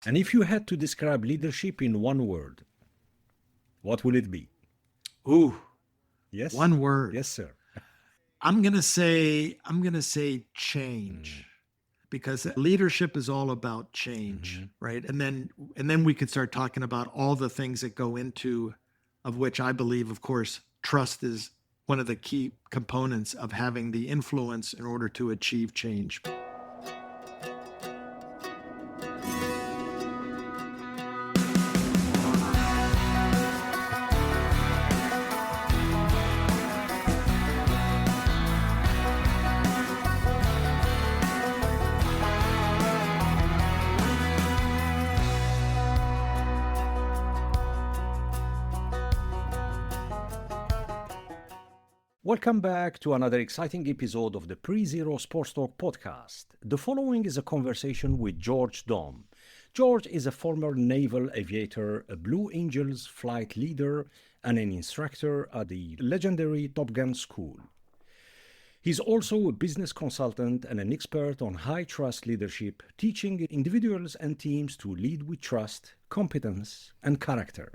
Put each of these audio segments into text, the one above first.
And if you had to describe leadership in one word, what will it be? Ooh, Yes? one word. Yes, sir. I'm gonna say change, because leadership is all about change, Mhm. right? And then we could start talking about all the things that go into, of which I believe, of course, trust is one of the key components of having the influence in order to achieve change. Welcome back to another exciting episode of the Pre-Zero Sports Talk podcast. The following is a conversation with George Dom. George is a former naval aviator, a Blue Angels flight leader, and an instructor at the legendary Top Gun School. He's also a business consultant and an expert on high trust leadership, teaching individuals and teams to lead with trust, competence, and character.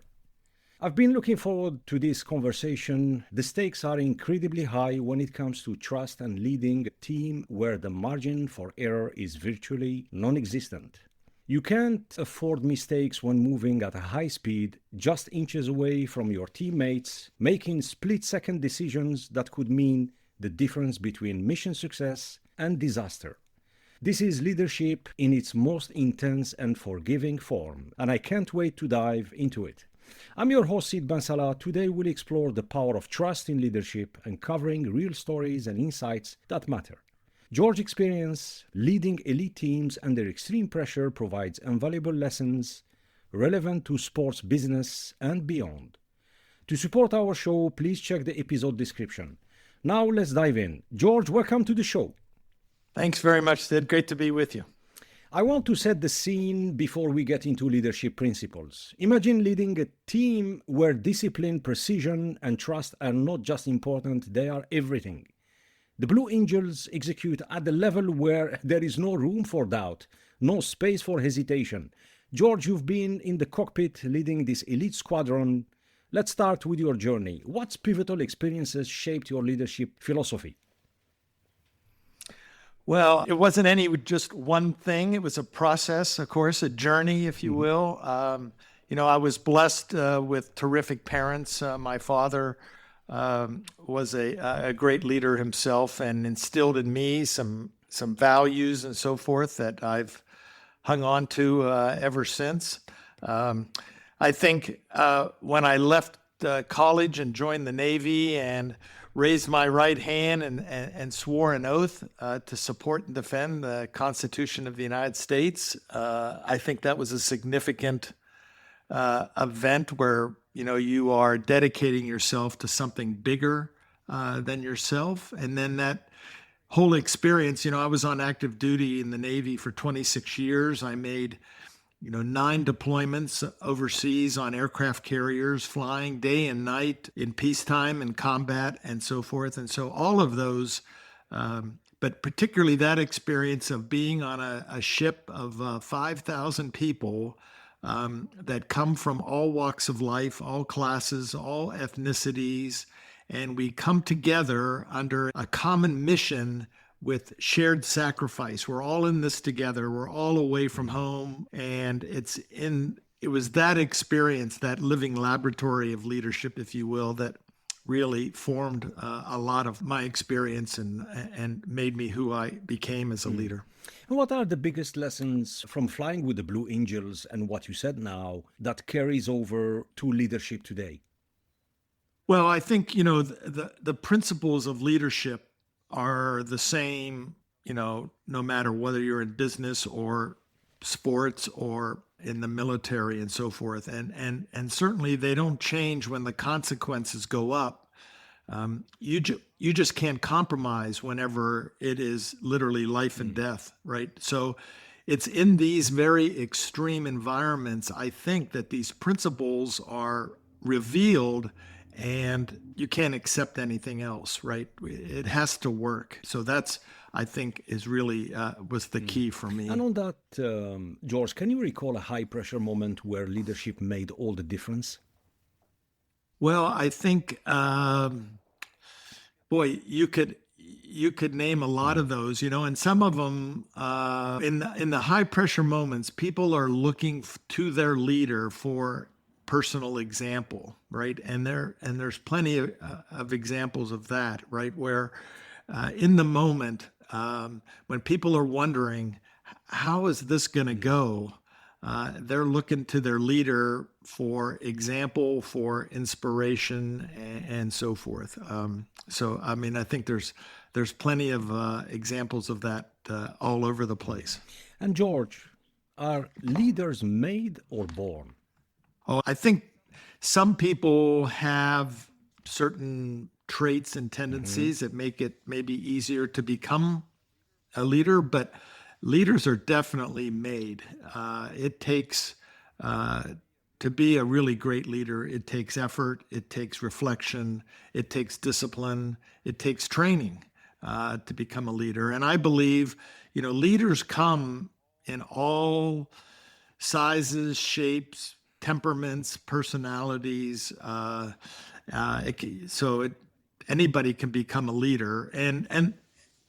I've been looking forward to this conversation. The stakes are incredibly high when it comes to trust and leading a team where the margin for error is virtually non existent. You can't afford mistakes when moving at a high speed, just inches away from your teammates, making split second decisions that could mean the difference between mission success and disaster. This is leadership in its most intense and forgiving form, and I can't wait to dive into it. I'm your host, Sid Bansala. Today we'll explore the power of trust in leadership and covering real stories and insights that matter. George's experience leading elite teams under extreme pressure provides invaluable lessons relevant to sports business and beyond. To support our show, please check the episode description. Now let's dive in. George, welcome to the show. Thanks very much, Sid. Great to be with you. I want to set the scene before we get into leadership principles. Imagine leading a team where discipline, precision, and trust are not just important, they are everything. The Blue Angels execute at the level where there is no room for doubt, no space for hesitation. George, you've been in the cockpit leading this elite squadron. Let's start with your journey. What pivotal experiences shaped your leadership philosophy? Well, it wasn't any just one thing. It was a process, of course, a journey, if you will. I was blessed with terrific parents. My father was a great leader himself and instilled in me some values and so forth that I've hung on to ever since. I think when I left college and joined the Navy and raised my right hand and swore an oath to support and defend the Constitution of the United States, I think that was a significant event where you are dedicating yourself to something bigger than yourself. And then that whole experience, I was on active duty in the Navy for 26 years. I made 9 deployments overseas on aircraft carriers, flying day and night in peacetime and combat and so forth. And so all of those, but particularly that experience of being on a ship of 5,000 people that come from all walks of life, all classes, all ethnicities, and we come together under a common mission with shared sacrifice. We're all in this together. We're all away from home. And it was that experience, that living laboratory of leadership, if you will, that really formed a lot of my experience and made me who I became as a leader. And what are the biggest lessons from flying with the Blue Angels and what you said now that carries over to leadership today? Well, I think, the principles of leadership are the same, no matter whether you're in business or sports or in the military and so forth. And certainly they don't change when the consequences go up. You just can't compromise whenever it is literally life and death, right? So it's in these very extreme environments, I think, that these principles are revealed, and you can't accept anything else, right? It has to work. So that's, I think is really was the key for And me. on that, George, can you recall a high pressure moment where leadership made all the difference? Well, I think, boy, you could name a lot of those, and some of them in the high pressure moments, people are looking to their leader for personal example, right? And there's plenty of examples of that, right? Where in the moment, when people are wondering, how is this going to go? They're looking to their leader for example, for inspiration, and so forth. So, I mean, I think there's plenty of examples of that all over the place. And George, are leaders made or born? Oh, I think some people have certain traits and tendencies that make it maybe easier to become a leader, but leaders are definitely made. It takes, to be a really great leader, it takes effort, it takes reflection, it takes discipline, it takes training to become a leader. And I believe, leaders come in all sizes, shapes, temperaments, personalities. So anybody can become a leader, and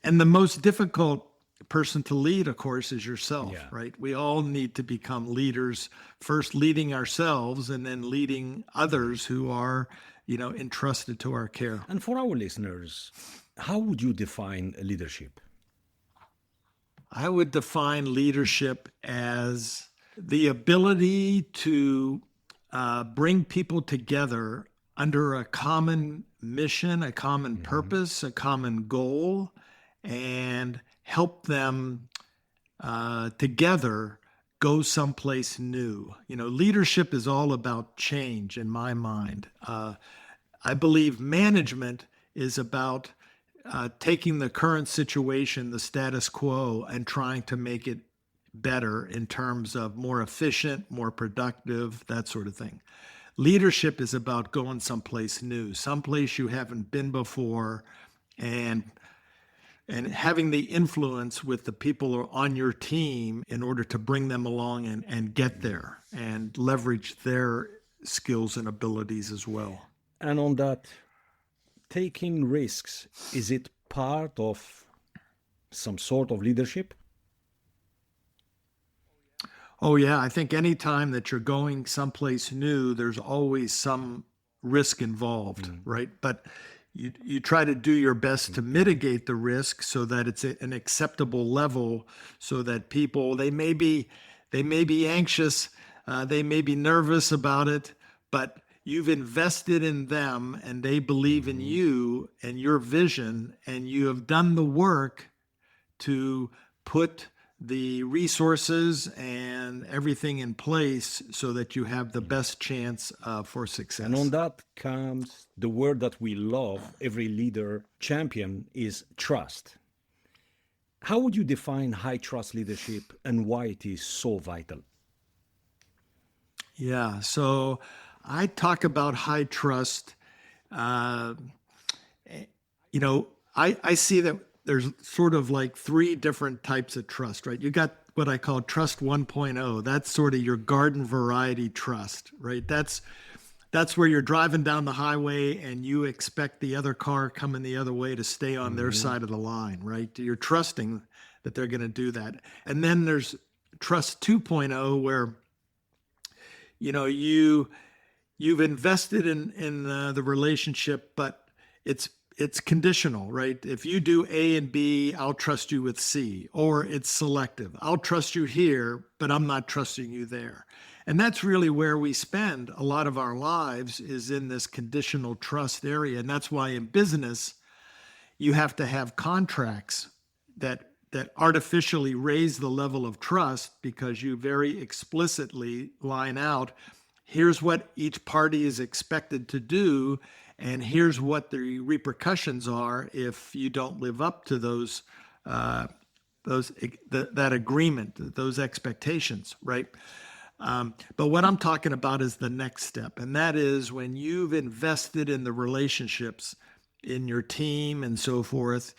the most difficult person to lead, of course, is yourself, Yeah. right? We all need to become leaders, first leading ourselves and then leading others who are, entrusted to our care. And for our listeners, how would you define leadership? I would define leadership as the ability to bring people together under a common mission, a common purpose, a common goal, and help them together go someplace new. Leadership is all about change in my mind. I believe management is about taking the current situation, the status quo, and trying to make it better in terms of more efficient, more productive, that sort of thing. Leadership is about going someplace new, someplace you haven't been before, and having the influence with the people on your team in order to bring them along and get there and leverage their skills and abilities as well. And on that, taking risks, is it part of some sort of leadership? Oh, yeah. I think anytime that you're going someplace new, there's always some risk involved, right? But you try to do your best to mitigate the risk so that it's an acceptable level, so that people they may be anxious, they may be nervous about it, but you've invested in them and they believe in you and your vision, and you have done the work to put the resources and everything in place so that you have the best chance for And on success. that comes the word that we love, every leader champion, is trust. How would you define high trust leadership and why it is so vital? Yeah, so I talk about high trust. Uh, I see that there's sort of like three different types of trust, right? You got what I call trust 1.0. That's sort of your garden variety trust, right? That's where you're driving down the highway and you expect the other car coming the other way to stay on their side of the line, right? You're trusting that they're going to do that. And then there's trust 2.0 where you've invested in the relationship, but it's conditional, right? If you do A and B, I'll trust you with C, or it's selective. I'll trust you here, but I'm not trusting you there. And that's really where we spend a lot of our lives, is in this conditional trust area. And that's why in business, you have to have contracts that artificially raise the level of trust, because you very explicitly line out, here's what each party is expected to do, and here's what the repercussions are if you don't live up to that agreement, those expectations, right? But what I'm talking about is the next step, and that is when you've invested in the relationships in your team and so forth.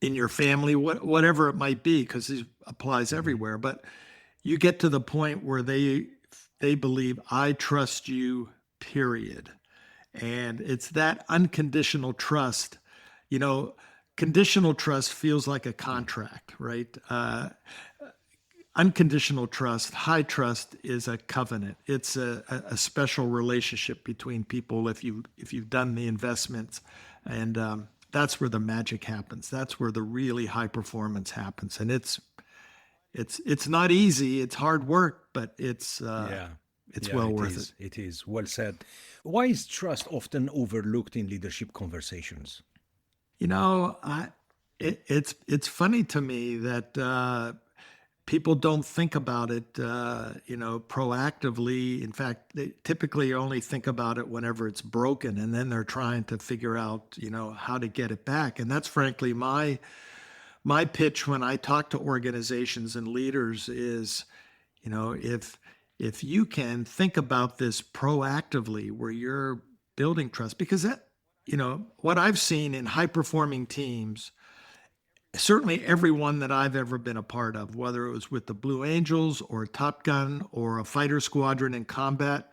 in your family, whatever it might be, because it applies everywhere. But you get to the point where they believe, I trust you, period. And it's that unconditional trust. You know, conditional trust feels like a contract, right? Unconditional trust, high trust is a covenant. It's a special relationship between people if you've done the investments, and that's where the magic happens. That's where the really high performance happens, and it's not easy. It's hard work, but Yeah. it's Yeah, well it worth it. is. It is. Well said. Why is trust often overlooked in leadership conversations? You know, it's funny to me that people don't think about it, proactively. In fact, they typically only think about it whenever it's broken, and then they're trying to figure out, how to get it back. And that's frankly my pitch when I talk to organizations and leaders is, if you can think about this proactively, where you're building trust, because what I've seen in high performing teams, certainly everyone that I've ever been a part of, whether it was with the Blue Angels or Top Gun or a fighter squadron in combat,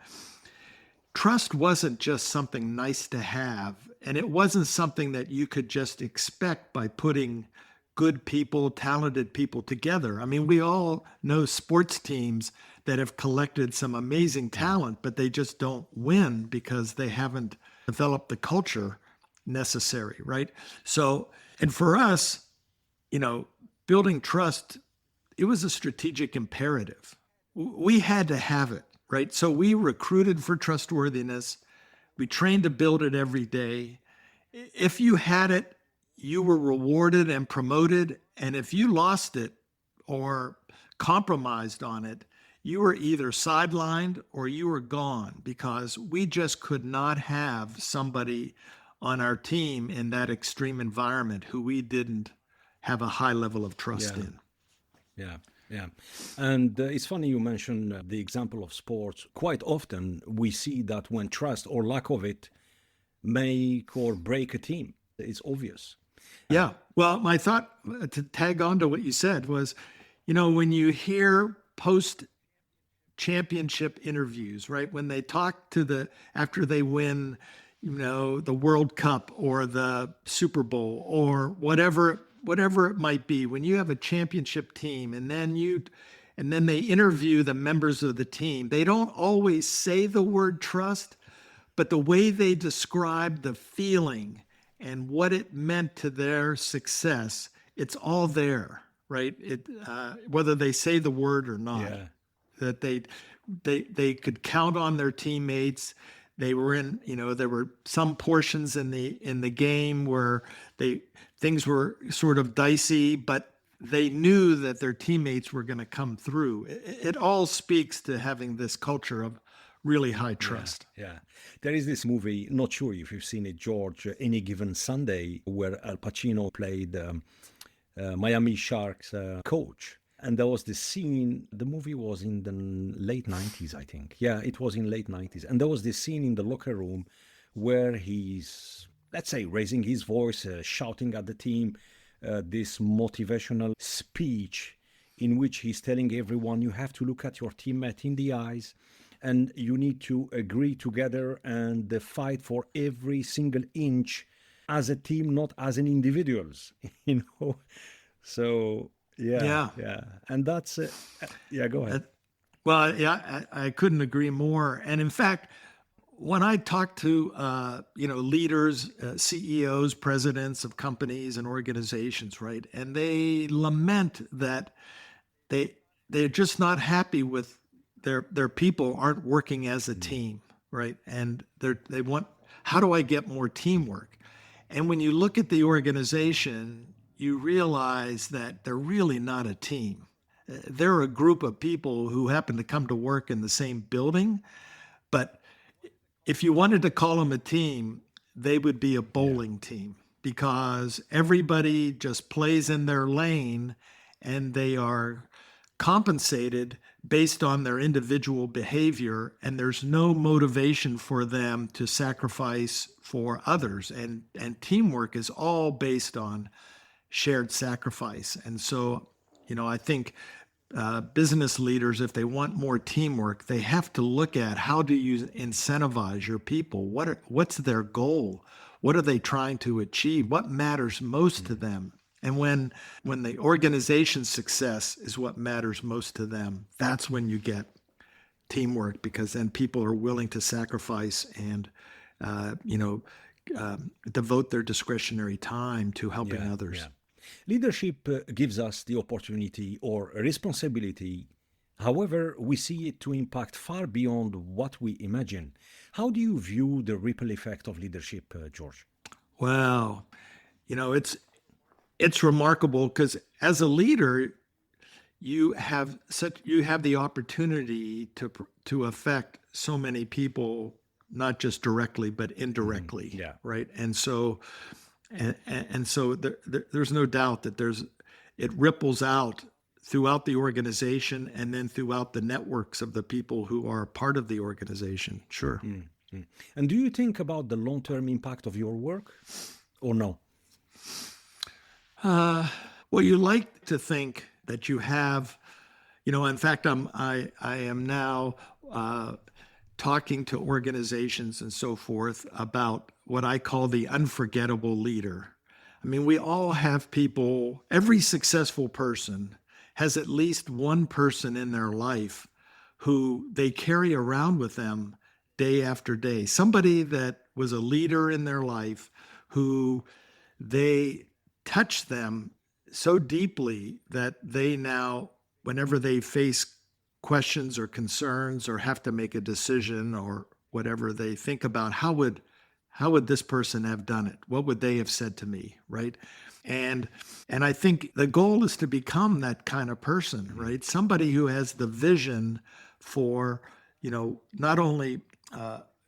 trust wasn't just something nice to have. And it wasn't something that you could just expect by putting good people, talented people together. I mean, we all know sports teams that have collected some amazing talent, but they just don't win because they haven't developed the culture necessary, right? So, and for us, building trust, it was a strategic imperative. We had to have it, right? So we recruited for trustworthiness. We trained to build it every day. If you had it, you were rewarded and promoted. And if you lost it or compromised on it, you were either sidelined or you were gone, because we just could not have somebody on our team in that extreme environment who we didn't have a high level of trust Yeah. in. Yeah, yeah. And it's funny you mention the example of sports. Quite often, we see that when trust or lack of it make or break a team, it's obvious. Yeah. Well, my thought to tag on to what you said was, when you hear post championship interviews, right? When they talk after they win, the World Cup or the Super Bowl or whatever it might be, when you have a championship team and then they interview the members of the team, they don't always say the word trust, but the way they describe the feeling and what it meant to their success, it's all there, right? Whether they say the word or not, Yeah, that they could count on their teammates. They were there were some portions in the game where things were sort of dicey, but they knew that their teammates were going to come through. It all speaks to having this culture of really high yeah, trust. yeah. There is this movie, not sure if you've seen it, George, Any Given Sunday, where Al Pacino played Miami Sharks coach. And there was this scene, the movie was in the late 90s, I think. Yeah, it was in late 90s. And there was this scene in the locker room where he's, let's say, raising his voice, shouting at the team, this motivational speech in which he's telling everyone, you have to look at your teammate in the eyes and you need to agree together and fight for every single inch as a team, not as an individuals, you know? So yeah, Yeah. yeah, and that's yeah. Go ahead. Uh, Well, yeah, I couldn't agree more. And in fact, when I talk to leaders, CEOs, presidents of companies and organizations, right, and they lament that they they're just not happy with their people aren't working as a Mm. team, right, and they want, how do I get more teamwork? And when you look at the organization, you realize that they're really not a team. They're a group of people who happen to come to work in the same building, but if you wanted to call them a team, they would be a Yeah, bowling team, because everybody just plays in their lane and they are compensated based on their individual behavior, and there's no motivation for them to sacrifice for others. And teamwork is all based on shared sacrifice. And so, I think business leaders, if they want more teamwork, they have to look at how do you incentivize your people? What's their goal? What are they trying to achieve? What matters most to them? And when the organization's success is what matters most to them, that's when you get teamwork, because then people are willing to sacrifice and uh, you know devote their discretionary time to helping Yeah, others. yeah. Leadership gives us the opportunity or responsibility. However, we see it to impact far beyond what we imagine. How do you view the ripple effect of leadership, George? Well, it's remarkable because as a leader, you have the opportunity to affect so many people, not just directly but indirectly, Yeah. right? And so there's no doubt that it ripples out throughout the organization and then throughout the networks of the people who are part of the organization. Sure. And do you think about the long term impact of your work or no? Well, you like to think that you have, in fact, I am now uh, talking to organizations and so forth about what I call the unforgettable leader. I mean, we all have people, every successful person has at least one person in their life who they carry around with them day after day. Somebody that was a leader in their life who they touch them so deeply that they now, whenever they face questions or concerns or have to make a decision or whatever, they think about how would this person have done it? What would they have said to me, right? And and I think the goal is to become that kind of person, right? Somebody who has the vision for, not only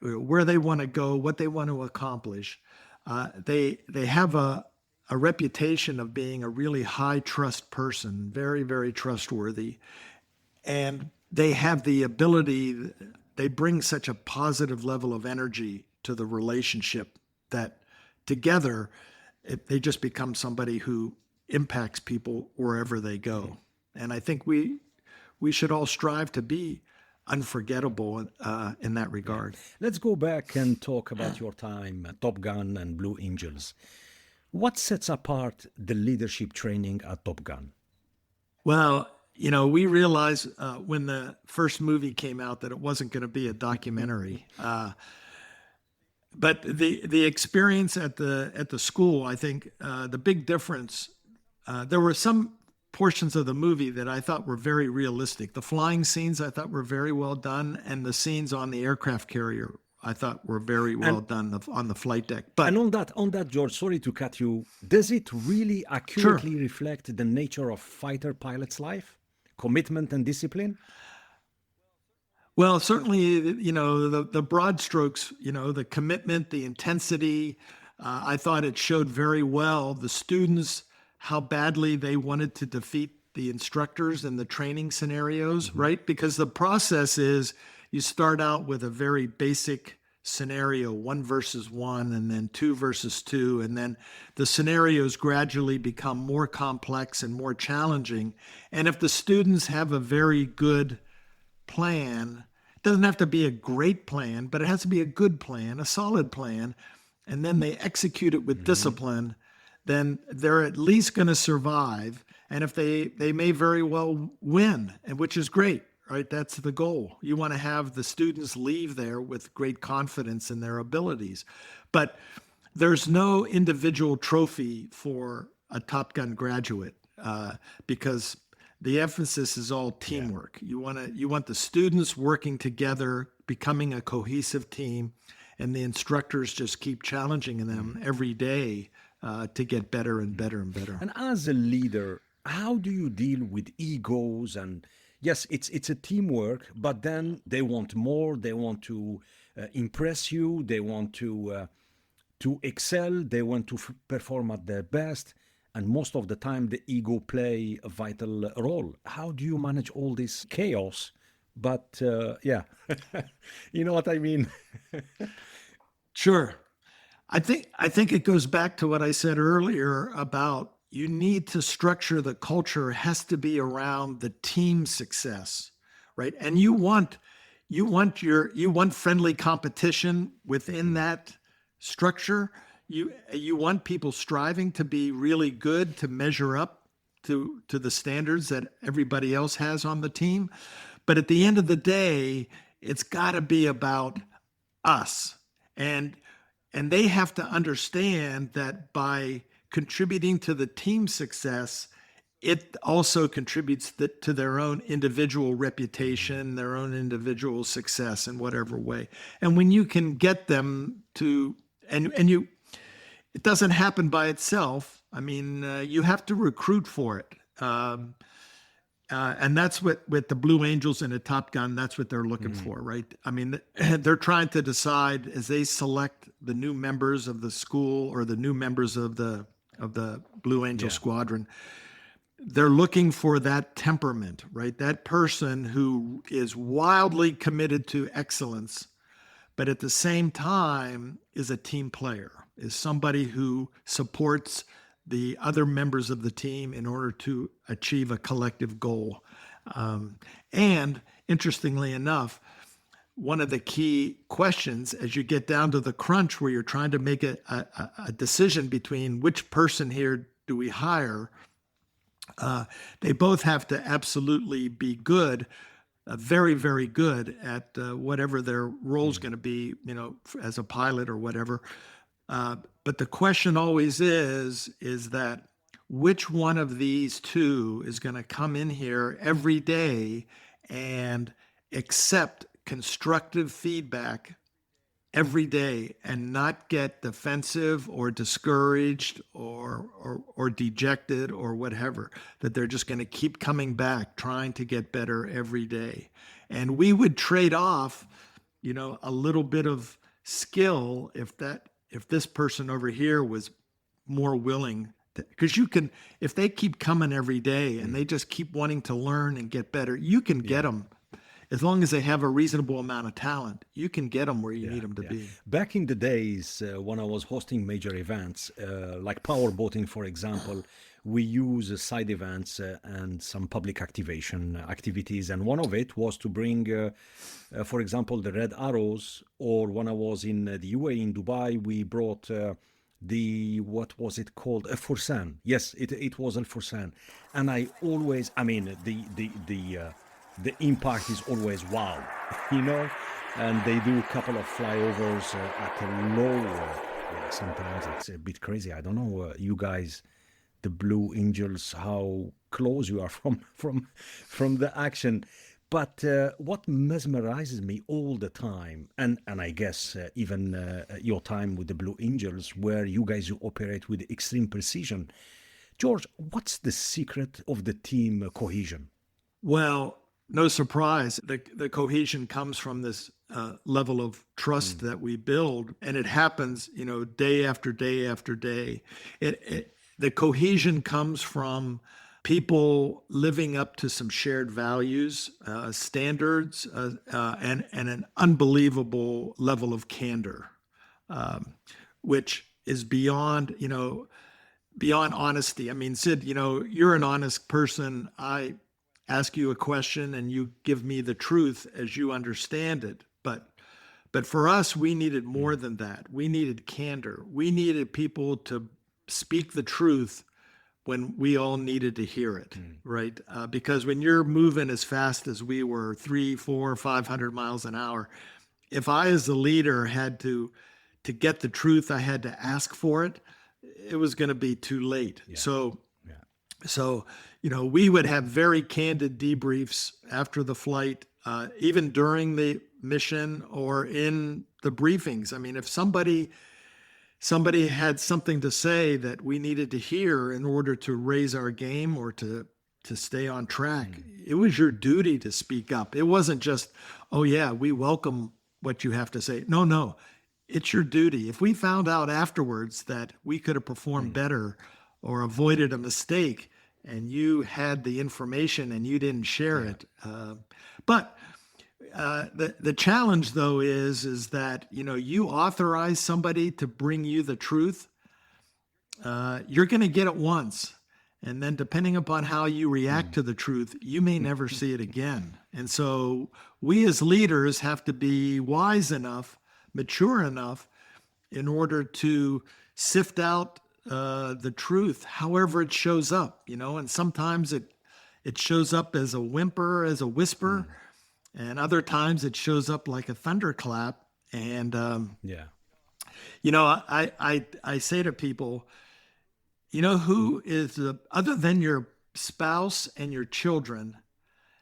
where they want to go, what they want to accomplish. They have a reputation of being a really high trust person, very, very trustworthy, and they have the ability, they bring such a positive level of energy to the relationship that together they just become somebody who impacts people wherever they go. And I think we should all strive to be unforgettable in that Yeah. regard. Let's go back and talk about your time at Top Gun and Blue Angels. What sets apart the leadership training at Top Gun? Well, we realized when the first movie came out that it wasn't going to be a documentary. But the experience at the school, I think the big difference. There were some portions of the movie that I thought were very realistic. The flying scenes I thought were very well done, and the scenes on the aircraft carrier I thought were very well And done on the flight deck. and But on that, George, sorry to cut you. Does it really sure. accurately reflect the nature of fighter pilot's life, commitment and discipline? Well, certainly, the broad strokes, the commitment, the intensity. I thought it showed very well the students how badly they wanted to defeat the instructors in the training scenarios, right? Because the process is you start out with a very basic scenario, one versus one, and then two versus two, and then the scenarios gradually become more complex and more challenging. And if the students have a very good plan. It doesn't have to be a great plan, but it has to be a good plan, a solid plan, and then they execute it with discipline, then they're at least going to survive. And if they may very well win, and which is great, right? That's the goal. You want to have the students leave there with great confidence in their abilities. But there's no individual trophy for a Top Gun graduate because the emphasis is all Yeah. teamwork. You want the students working together, becoming a cohesive team, and the instructors just keep challenging them every day to get better and better and better. And as a leader, how do you deal with egos? And yes, it's a teamwork, but then they want more. They want to impress you. They want to excel. They want to perform at their best. And most of the time, the ego play a vital role. How do you manage all this chaos? But yeah, you know what I mean. Sure. I think it goes back to what I said earlier about, you need to structure the culture has to be around the team success, right? And you want friendly competition within that structure. You want people striving to be really good, to measure up to the standards that everybody else has on the team. But at the end of the day, it's got to be about us. And and they have to understand that by contributing to the team success, it also contributes to their own individual reputation, their own individual success in whatever way. And when you can get them to, and you, it doesn't happen by itself. I mean, you have to recruit for it. And that's what with the Blue Angels and the Top Gun, that's what they're looking for, right? I mean, they're trying to decide as they select the new members of the school or the new members of the Blue Angel Squadron. They're looking for that temperament, right? That person who is wildly committed to excellence, but at the same time is a team player, is somebody who supports the other members of the team in order to achieve a collective goal. And interestingly enough, one of the key questions as you get down to the crunch where you're trying to make a decision between which person here do we hire, they both have to absolutely be good, very, very good at whatever their role is going to be, as a pilot or whatever. But the question always is that which one of these two is going to come in here every day and accept constructive feedback every day and not get defensive or discouraged or dejected or whatever, that they're just going to keep coming back, trying to get better every day. And we would trade off, a little bit of skill if this person over here was more willing to, because if they keep coming every day and they just keep wanting to learn and get better, you can get them. As long as they have a reasonable amount of talent, you can get them where you need them to be. Back in the days when I was hosting major events, like power boating, for example, we use side events and some public activation activities. And one of it was to bring, for example, the Red Arrows, or when I was in the UAE in Dubai, we brought what was it called? A Fursan. Yes, it was Al Fursan. And I always, the impact is always wow, and they do a couple of flyovers at a low, sometimes it's a bit crazy. I don't know, you guys, the Blue Angels, how close you are from the action. But what mesmerizes me all the time, and I guess even your time with the Blue Angels, where you guys operate with extreme precision. George, what's the secret of the team cohesion? Well, no surprise, the cohesion comes from this level of trust that we build, and it happens, day after day after day. The cohesion comes from people living up to some shared values, standards, and an unbelievable level of candor, which is beyond honesty. I mean, Sid, you're an honest person. I ask you a question and you give me the truth as you understand it. But for us, we needed more than that. We needed candor. We needed people to speak the truth when we all needed to hear it, right? Because when you're moving as fast as we were, 300, 400, 500 miles an hour, if I as the leader had to get the truth, I had to ask for it, it was going to be too late. So, we would have very candid debriefs after the flight, even during the mission or in the briefings. I mean, if somebody had something to say that we needed to hear in order to raise our game or to stay on track, it was your duty to speak up. It wasn't just, oh yeah, we welcome what you have to say. No, it's your duty. If we found out afterwards that we could have performed better or avoided a mistake, and you had the information and you didn't share it. But the challenge, though, is that, you authorize somebody to bring you the truth. You're going to get it once. And then depending upon how you react to the truth, you may never see it again. And so we as leaders have to be wise enough, mature enough in order to sift out the truth, however it shows up, and sometimes it shows up as a whimper, as a whisper, and other times it shows up like a thunderclap. And Yeah. I say to people, who is other than your spouse and your children,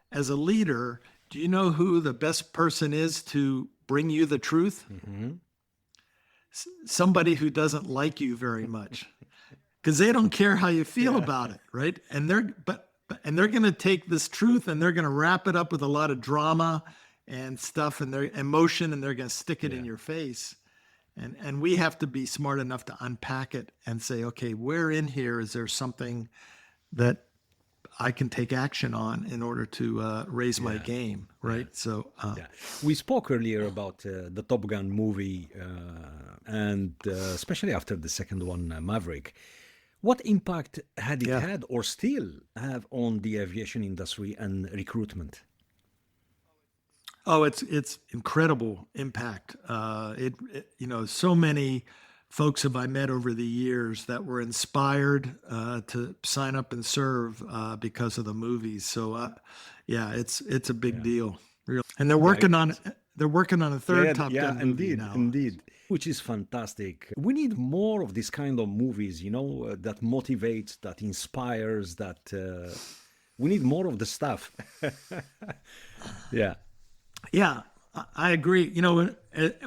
as a leader, do you know who the best person is to bring you the truth? Hmm. Somebody who doesn't like you very much, because they don't care how you feel Yeah. about it, right? And they're going to take this truth and they're going to wrap it up with a lot of drama and stuff and their emotion, and they're going to stick it in Yeah. your face. And we have to be smart enough to unpack it and say, okay, where in here is there something that I can take action on in order to raise my Yeah. game, Yeah. right? So, Yeah, we spoke earlier about the Top Gun movie, and especially after the second one, Maverick. What impact had it yeah. had, or still have, on the aviation industry and recruitment? Oh, it's incredible impact. So many folks have I met over the years that were inspired to sign up and serve because of the movies. So, yeah, it's a big Yeah, deal, really. And they're yeah, working on a yeah, third Top yeah. Gun movie Indeed, now. indeed. Which is fantastic. We need more of this kind of movies, that motivates, that inspires, that we need more of the stuff. Yeah, Yeah, I agree.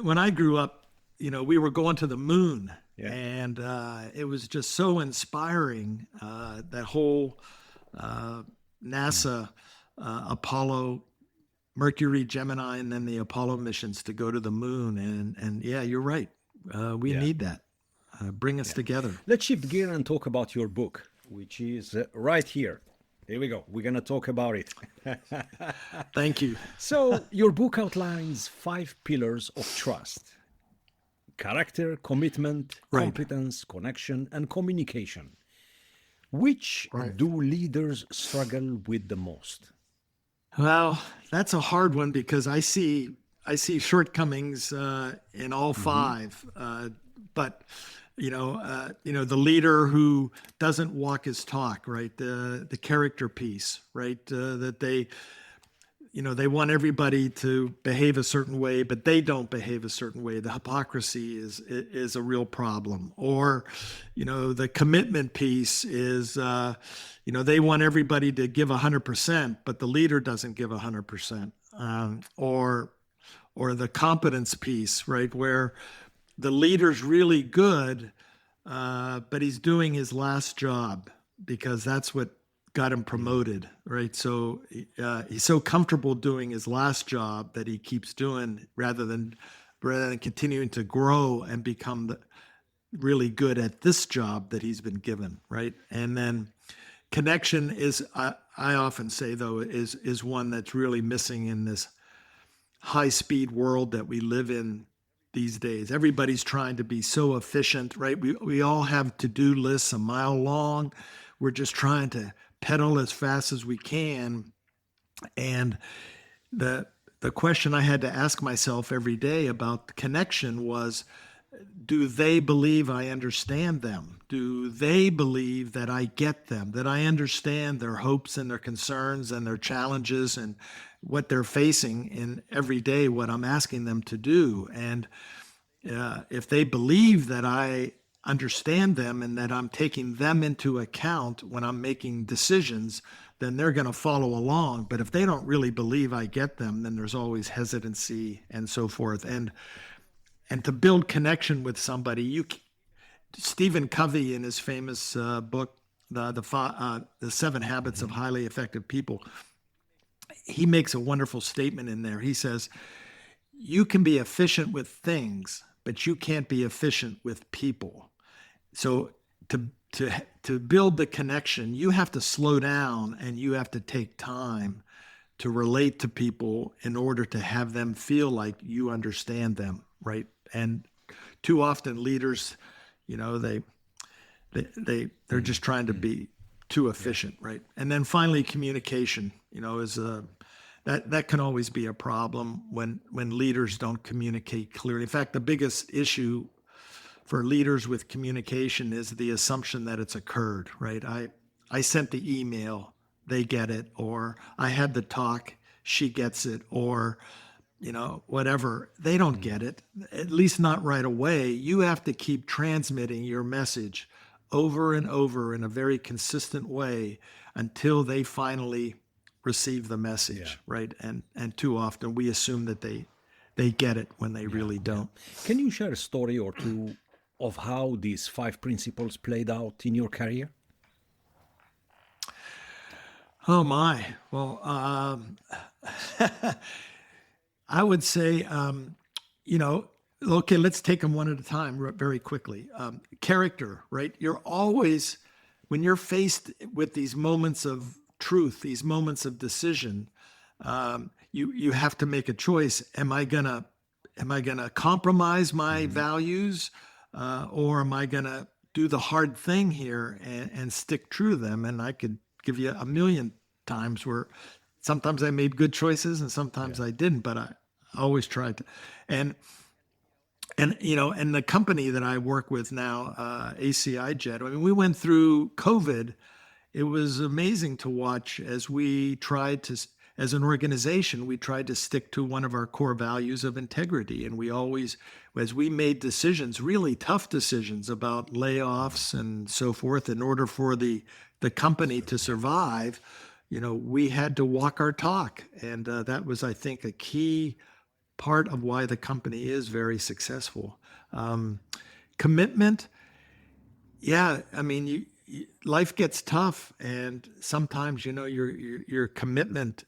When I grew up, we were going to the moon, yeah, and it was just so inspiring. That whole NASA, Apollo, Mercury, Gemini, and then the Apollo missions to go to the moon. And yeah, you're right. We yeah, need that. Bring us yeah. together. Let's shift gear and talk about your book, which is right here. Here we go. We're going to talk about it. Thank you. So, your book outlines 5 pillars of trust: character, commitment, Right. competence, connection, and communication. Which Right. do leaders struggle with the most? Well, that's a hard one because I see shortcomings in all five. But the leader who doesn't walk his talk, right? The character piece, right? That they want everybody to behave a certain way, but they don't behave a certain way. The hypocrisy is a real problem. Or, the commitment piece is, they want everybody to give 100%, but the leader doesn't give 100%. Or the competence piece, right, where the leader's really good, but he's doing his last job because that's what got him promoted, right? So he's so comfortable doing his last job that he keeps doing rather than continuing to grow and become really good at this job that he's been given, right? And then connection is, I often say though, is one that's really missing in this high speed world that we live in these days. Everybody's trying to be so efficient, right? We all have to-do lists a mile long. We're just trying to pedal as fast as we can. And the question I had to ask myself every day about the connection was, do they believe I understand them? Do they believe that I get them, that I understand their hopes and their concerns and their challenges and what they're facing in every day, what I'm asking them to do? And if they believe that I understand them and that I'm taking them into account when I'm making decisions, then they're going to follow along. But if they don't really believe I get them, then there's always hesitancy and so forth. And to build connection with somebody, Stephen Covey in his famous book, the 7 Habits of Highly Effective People, he makes a wonderful statement in there. He says, you can be efficient with things, but you can't be efficient with people. So to build the connection, you have to slow down and you have to take time to relate to people in order to have them feel like you understand them, right? And too often leaders, they're just trying to be too efficient, right? And then finally, communication, is that can always be a problem when leaders don't communicate clearly. In fact, the biggest issue for leaders with communication is the assumption that it's occurred, right? I sent the email, they get it, or I had the talk, she gets it, or whatever. They don't get it, at least not right away. You have to keep transmitting your message over and over in a very consistent way until they finally receive the Yeah. message, right? And too often we assume that they get it when they Yeah. really Yeah. don't. Can you share a story or two of how these five principles played out in your career? Oh my. Well, I would say, you know, okay, let's take them one at a time very quickly. Character, right? You're always, when you're faced with these moments of truth, these moments of decision, you have to make a choice. Am I gonna compromise my values, or am I gonna do the hard thing here and stick true to them? And I could give you a million times where sometimes I made good choices and sometimes Yeah. I didn't, but I always tried to. And and the company that I work with now, ACI Jet. I mean, we went through COVID. It was amazing to watch as we tried to, as an organization, we tried to stick to one of our core values of integrity. And we always, as we made decisions, really tough decisions about layoffs and so forth, in order for the company to survive, we had to walk our talk. And that was, I think, a key part of why the company is very successful. Commitment, yeah, I mean, life gets tough, and sometimes your commitment.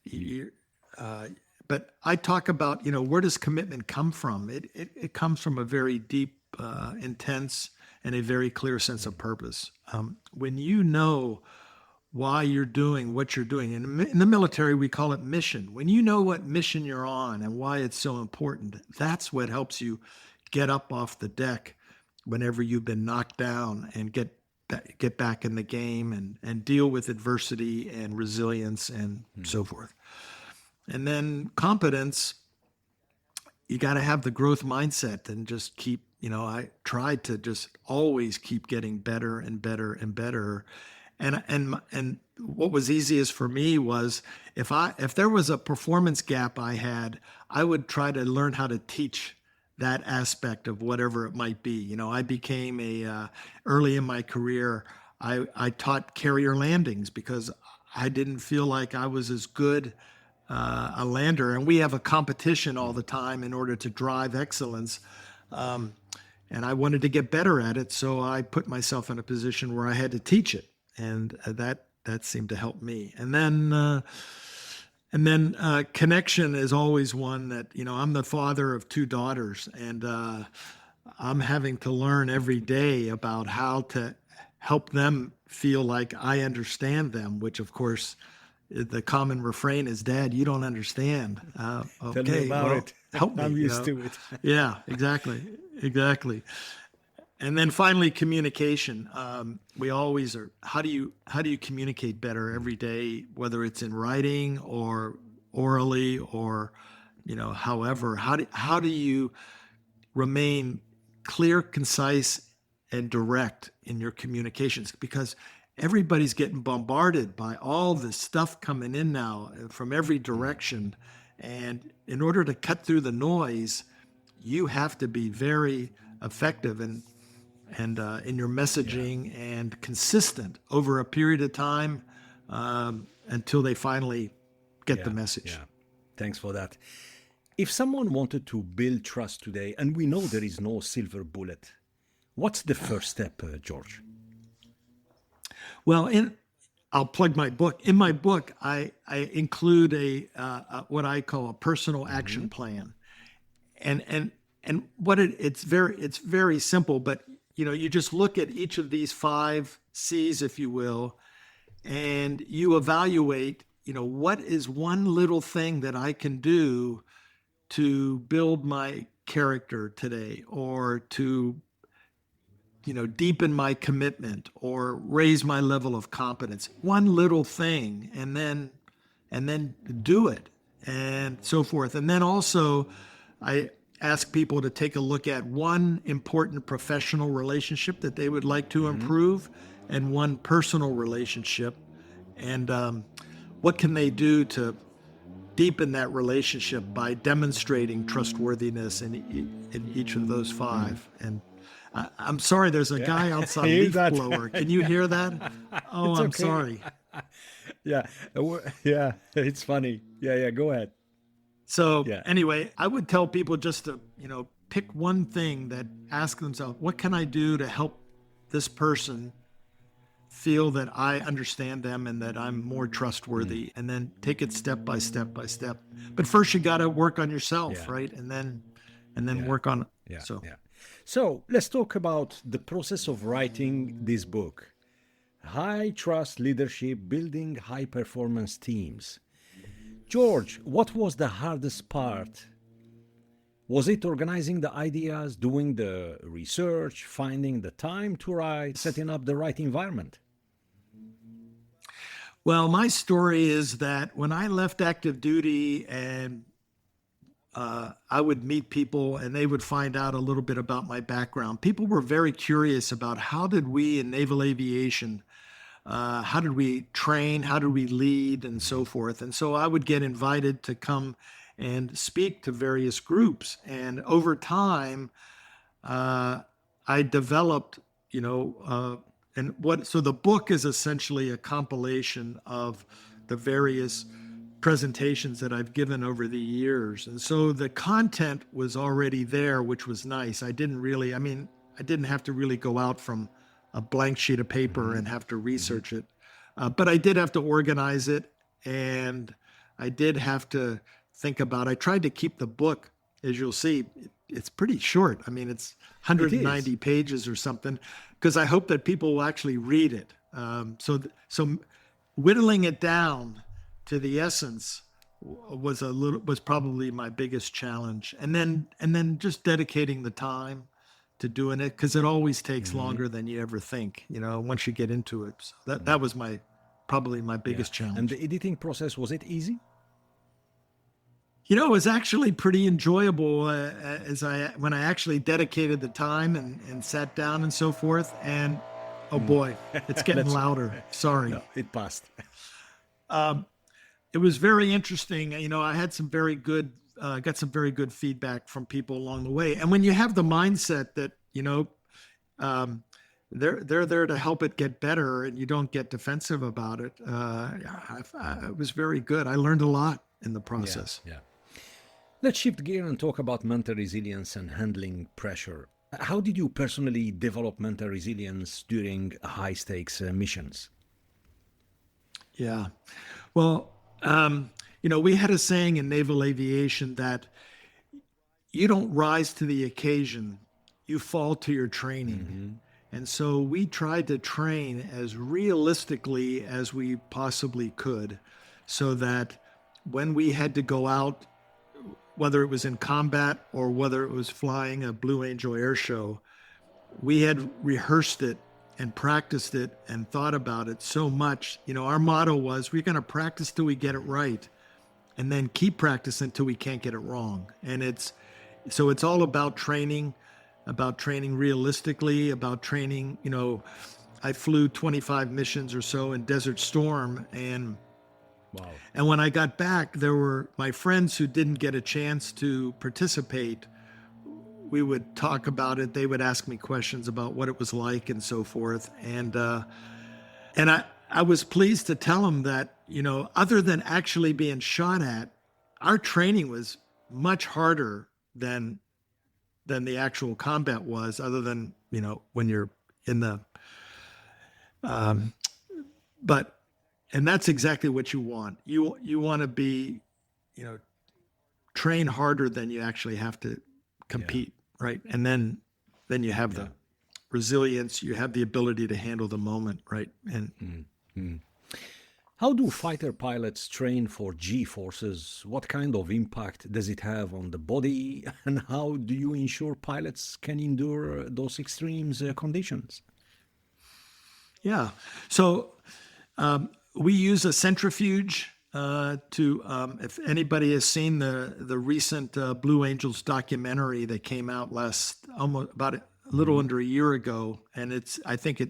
But I talk about where does commitment come from? It comes from a very deep, intense, and a very clear sense of purpose. When you know why you're doing what you're doing. In the military, we call it mission. When you know what mission you're on and why it's so important, that's what helps you get up off the deck whenever you've been knocked down and get back in the game and deal with adversity and resilience and so forth. And then competence, you got to have the growth mindset and just keep, I tried to just always keep getting better and better and better. And what was easiest for me was if there was a performance gap I had, I would try to learn how to teach that aspect of whatever it might be. I became early in my career, I taught carrier landings because I didn't feel like I was as good a lander, and we have a competition all the time in order to drive excellence. And I wanted to get better at it, so I put myself in a position where I had to teach it, and that seemed to help me. And then connection is always one that I'm the father of two daughters, and I'm having to learn every day about how to help them feel like I understand them, which of course the common refrain is, Dad, you don't understand. Tell me Okay, about well, it. help me. I'm used to it. Yeah, exactly. And then finally, communication. We always are. How do you communicate better every day, whether it's in writing or orally or, however? How do you remain clear, concise, and direct in your communications? Because everybody's getting bombarded by all this stuff coming in now from every direction, and in order to cut through the noise, you have to be very effective and in your Yeah. messaging and consistent over a period of time, until they finally get the Yeah. message. Yeah. Thanks for that. If someone wanted to build trust today, and we know there is no silver bullet, what's the first step, George? Well, I'll plug my book. In my book, I include what I call a personal action plan, and what it's very simple, but you just look at each of these five C's, if you will, and you evaluate, what is one little thing that I can do to build my character today, or to deepen my commitment or raise my level of competence. One little thing, and then do it, and so forth. And then also, I ask people to take a look at one important professional relationship that they would like to improve, and one personal relationship, and what can they do to deepen that relationship by demonstrating trustworthiness in each of those five. And I'm sorry, there's a guy outside I hear leaf that. blower. Can you hear that? Oh, It's I'm okay. sorry. Yeah, yeah, it's funny. Yeah, yeah, go ahead. So Yeah. anyway, I would tell people just to, pick one thing that ask themselves, what can I do to help this person feel that I understand them and that I'm more trustworthy, and then take it step by step by step. But first you got to work on yourself, Yeah, right? And then yeah, work on yeah, so yeah. So let's talk about the process of writing this book. High trust leadership, building high performance teams. George, what was the hardest part? Was it organizing the ideas, doing the research, finding the time to write, setting up the right environment? Well, my story is that when I left active duty and I would meet people and they would find out a little bit about my background, people were very curious about how did we in naval aviation, how did we train, how did we lead, and so forth. And so I would get invited to come and speak to various groups. And over time, I developed, so the book is essentially a compilation of the various presentations that I've given over the years. And so the content was already there, which was nice. I didn't have to really go out from a blank sheet of paper and have to research it. But I did have to organize it, and I did have to think about, I tried to keep the book, as you'll see, it's pretty short. I mean, it's It is. 190 pages or something, because I hope that people will actually read it. So whittling it down to the essence was probably my biggest challenge, and then just dedicating the time to doing it, because it always takes longer than you ever think. Once you get into it, so that was probably my Yeah. biggest And challenge. the editing process, was it easy? It was actually pretty enjoyable when I actually dedicated the time and sat down and so forth. And oh boy, it's getting Let's. louder. Sorry. No, it passed. It was very interesting. I had got some very good feedback from people along the way. And when you have the mindset that, um, they're there to help it get better, and you don't get defensive about it, it was very good. I learned a lot in the Yeah, process. yeah. Let's shift gear and talk about mental resilience and handling pressure. How did you personally develop mental resilience during high stakes missions? Yeah. Well, we had a saying in naval aviation that you don't rise to the occasion, you fall to your training. And so we tried to train as realistically as we possibly could, so that when we had to go out, whether it was in combat or whether it was flying a Blue Angel air show, we had rehearsed it and practiced it and thought about it so much. Our motto was, we're going to practice till we get it right, and then keep practicing until we can't get it wrong. And it's all about training realistically, about training. I flew 25 missions or so in Desert Storm, and Wow. when I got back, there were my friends who didn't get a chance to participate. We would talk about it. They would ask me questions about what it was like and so forth. And I was pleased to tell them that, other than actually being shot at, our training was much harder than the actual combat was, other than, when you're in the, but, and that's exactly what you want. You want to be, train harder than you actually have to Yeah, compete, right? And then you have yeah. the resilience, you have the ability to handle the moment, right? And How do fighter pilots train for G forces? What kind of impact does it have on the body? And how do you ensure pilots can endure those extreme conditions? Yeah. So we use a centrifuge if anybody has seen the recent Blue Angels documentary that came out last almost about a little under a year ago, and I think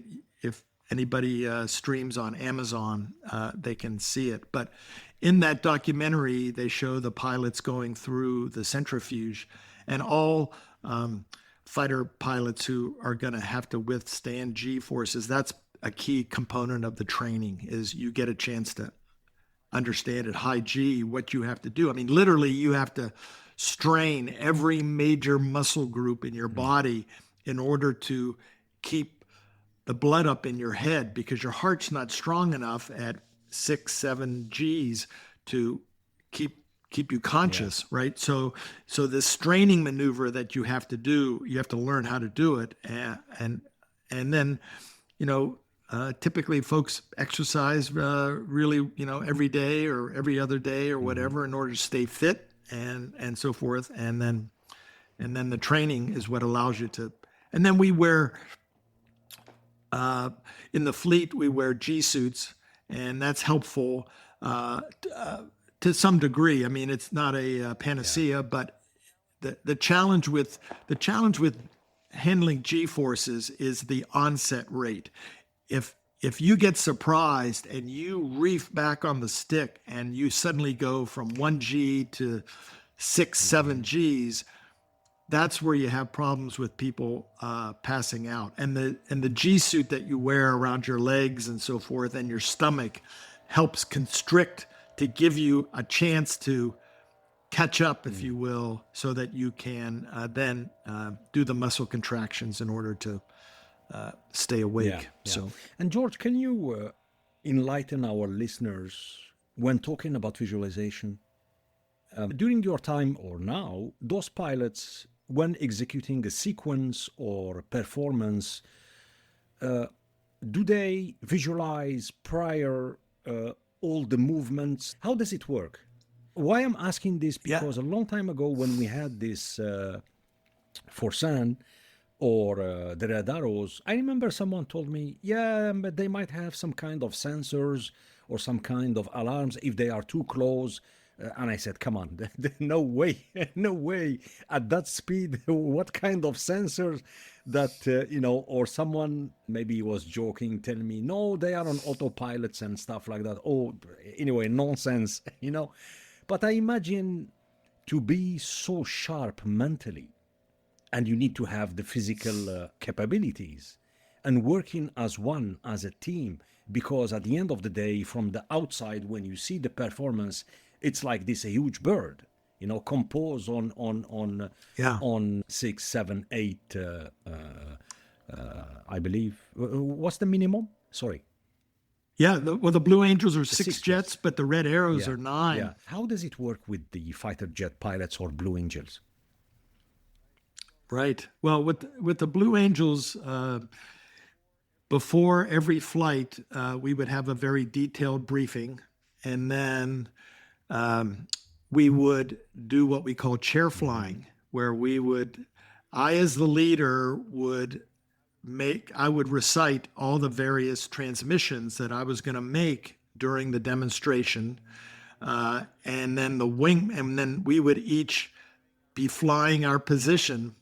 if anybody streams on Amazon, they can see it. But in that documentary, they show the pilots going through the centrifuge, and all fighter pilots who are going to have to withstand G forces. That's a key component of the training is you get a chance to understand at high G what you have to do. I mean, literally, you have to strain every major muscle group in your body in order to keep the blood up in your head because your heart's not strong enough at 6, 7 Gs to keep you conscious, right? So this straining maneuver that you have to do, you have to learn how to do it, and then, typically folks exercise really, every day or every other day or whatever in order to stay fit and so forth, and then the training is what allows you to. And then we wear in the fleet we wear G suits, and that's helpful to some degree. I mean, it's not a panacea, but the challenge with handling G forces is the onset rate. If you get surprised and you reef back on the stick and you suddenly go from 1 G to 6, 7 Gs, that's where you have problems with people passing out. And the G suit that you wear around your legs and so forth and your stomach helps constrict to give you a chance to catch up, if you will, so that you can then do the muscle contractions in order to stay awake. So, and George, can you enlighten our listeners when talking about visualization? During your time or now, those pilots, when executing a sequence or performance, do they visualize prior all the movements? How does it work? Why I'm asking this, because a long time ago when we had this Forsan or the Radaros, I remember someone told me, but they might have some kind of sensors or some kind of alarms if they are too close. And I said, come on, no way, no way. At that speed, what kind of sensors that, or someone maybe was joking, telling me, no, they are on autopilots and stuff like that. Oh, anyway, nonsense, But I imagine to be so sharp mentally, and you need to have the physical capabilities and working as one, as a team, because at the end of the day, from the outside, when you see the performance, it's like this a huge bird, composed on 6, 7, 8. I believe. What's the minimum? Sorry. Yeah, the Blue Angels are 6 jets, but the Red Arrows are 9. Yeah. How does it work with the fighter jet pilots or Blue Angels? Right. Well, with the Blue Angels, before every flight, we would have a very detailed briefing, and then we would do what we call chair flying, where I as the leader I would recite all the various transmissions that I was going to make during the demonstration, and then we would each be flying our position,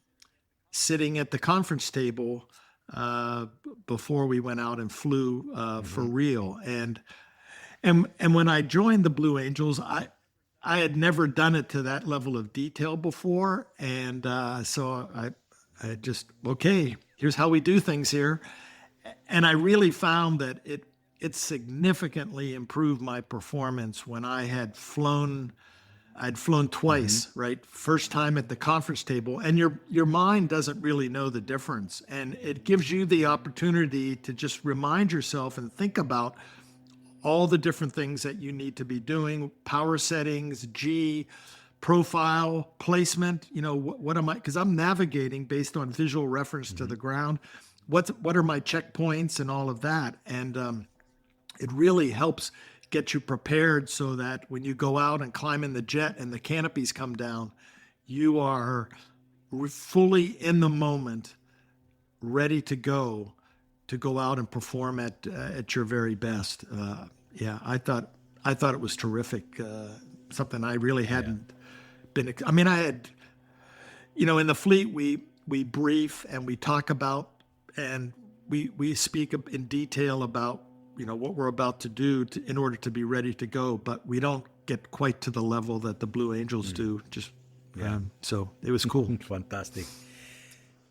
sitting at the conference table before we went out and flew for real. And when I joined the Blue Angels, I had never done it to that level of detail before, and so I just, okay, here's how we do things here. And I really found that it significantly improved my performance when I'd flown twice, right? First time at the conference table, and your mind doesn't really know the difference. And it gives you the opportunity to just remind yourself and think about all the different things that you need to be doing, power settings, G, profile, placement, what am I, because I'm navigating based on visual reference to the ground. What are my checkpoints and all of that? And it really helps get you prepared so that when you go out and climb in the jet and the canopies come down, you are fully in the moment, ready to go out and perform at your very best. Yeah, I thought it was terrific. Something I really Yeah. hadn't been. I mean, I had, in the fleet we brief and we talk about and we speak in detail about what we're about to do in order to be ready to go, but we don't get quite to the level that the Blue Angels do. Just Yeah. so it was cool. Fantastic.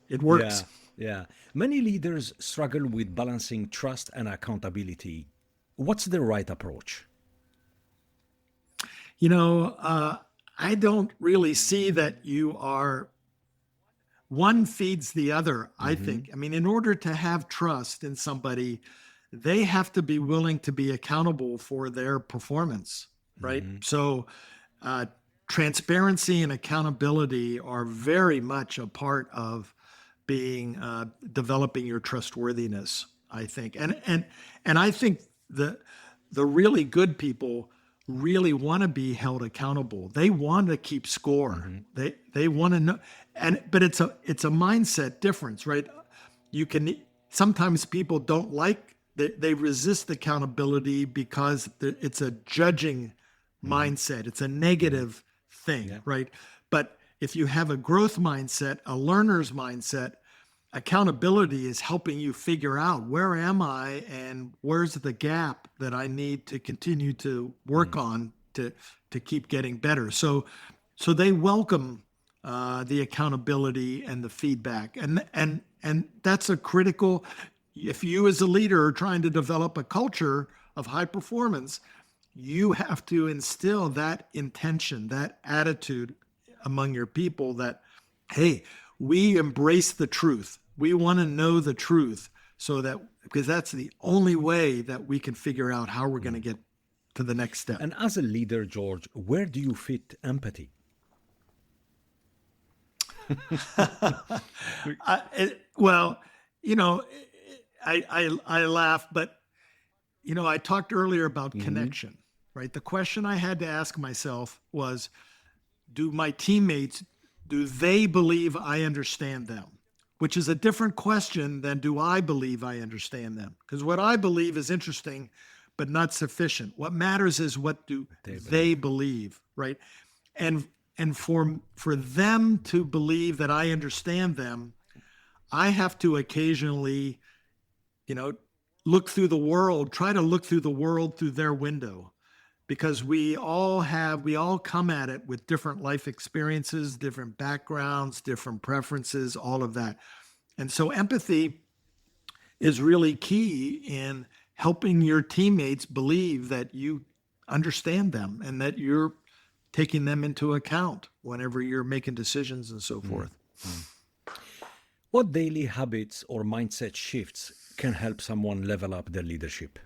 It Yeah. works. Yeah. Many leaders struggle with balancing trust and accountability. What's the right approach? I don't really see that one feeds the other, I think. I mean, in order to have trust in somebody, they have to be willing to be accountable for their performance, right? So, transparency and accountability are very much a part of being developing your trustworthiness, I think. And I think the really good people really want to be held accountable. They want to keep score. They want to know, but it's a mindset difference, right? You can sometimes people don't like they resist accountability because it's a judging mindset. It's a negative thing, Yeah. right? But if you have a growth mindset, a learner's mindset, accountability is helping you figure out where am I and where's the gap that I need to continue to work on to keep getting better. So they welcome the accountability and the feedback, and that's a critical. If you as a leader are trying to develop a culture of high performance, you have to instill that intention, that attitude among your people that, hey, we embrace the truth. We want to know the truth so that because that's the only way that we can figure out how we're going to get to the next step. And as a leader, George, where do you fit empathy? Well, you know, I laugh, but I talked earlier about connection, right? The question I had to ask myself was, do my teammates, do they believe I understand them? Which is a different question than do I believe I understand them? Because what I believe is interesting, but not sufficient. What matters is what do they believe, right? And for them to believe that I understand them, I have to occasionally, look through the world, try to look through the world through their window, because we all come at it with different life experiences, different backgrounds, different preferences, all of that. And so empathy is really key in helping your teammates believe that you understand them and that you're taking them into account whenever you're making decisions and so forth. What daily habits or mindset shifts can help someone level up their leadership?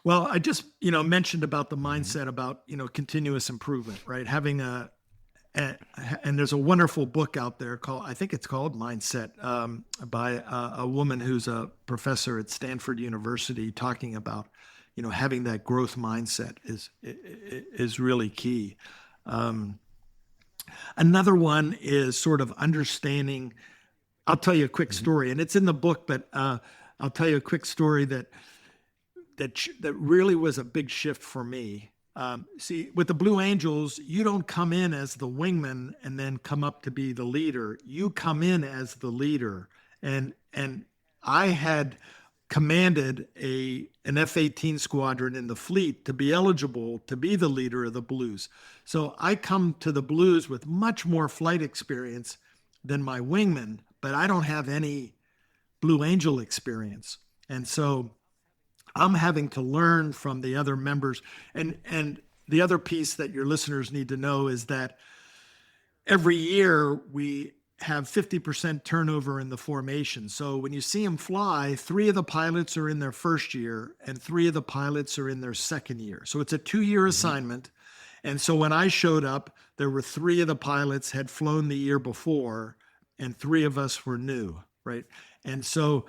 Well, I just, mentioned about the mindset about, continuous improvement, right? Having and there's a wonderful book out there I think it's called Mindset, by a woman who's a professor at Stanford University, talking about, having that growth mindset is really key. Another one is sort of understanding. I'll tell you a quick story, and it's in the book, but I'll tell you a quick story that really was a big shift for me. See, with the Blue Angels, you don't come in as the wingman and then come up to be the leader. You come in as the leader, and I had commanded an F-18 squadron in the fleet to be eligible to be the leader of the Blues. So I come to the Blues with much more flight experience than my wingman, but I don't have any Blue Angel experience, and so I'm having to learn from the other members. And the other piece that your listeners need to know is that every year we have 50% turnover in the formation. So when you see them fly, 3 of the pilots are in their first year and 3 of the pilots are in their second year. So it's a 2-year assignment. And so when I showed up, there were 3 of the pilots had flown the year before and 3 of us were new, right? And so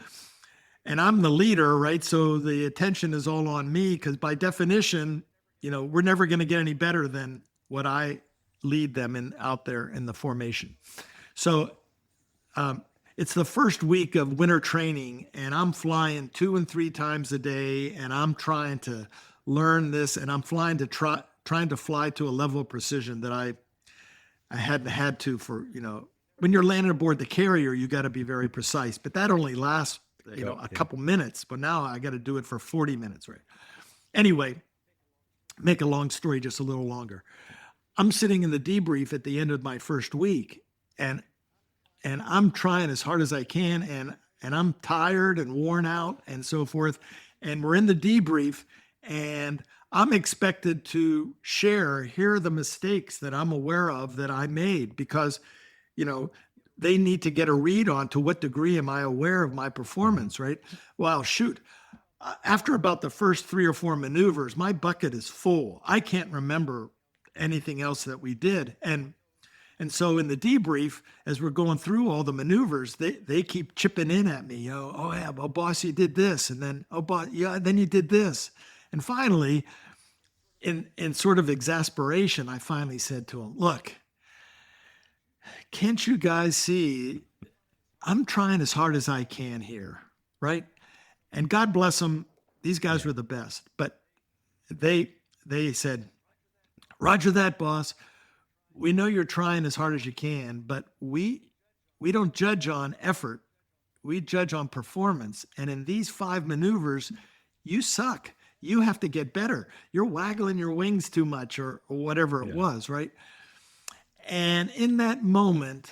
and I'm the leader, right? So the attention is all on me because by definition, we're never going to get any better than what I lead them in out there in the formation. So it's the first week of winter training, and I'm flying 2 and 3 times a day, and I'm trying to learn this, and I'm trying to fly to a level of precision that I hadn't had to for, when you're landing aboard the carrier, you got to be very precise, but that only lasts, a couple minutes, but now I got to do it for 40 minutes, right? Anyway, make a long story just a little longer. I'm sitting in the debrief at the end of my first week, and I'm trying as hard as I can, and I'm tired and worn out and so forth. And we're in the debrief, and I'm expected to share, here are the mistakes that I'm aware of that I made, because, they need to get a read on to what degree am I aware of my performance, right? Well, shoot, after about the first 3 or 4 maneuvers, my bucket is full. I can't remember anything else that we did. And so in the debrief, as we're going through all the maneuvers, they keep chipping in at me, oh yeah, well, boss, you did this. And then, oh, boss, yeah, then you did this. And finally, in sort of exasperation, I finally said to him, look, can't you guys see I'm trying as hard as I can here, right? And God bless them. These guys were the best. But they said, Roger that, boss. We know you're trying as hard as you can, but we don't judge on effort. We judge on performance. And in these 5 maneuvers, you suck. You have to get better. You're waggling your wings too much or whatever it was, right? And in that moment,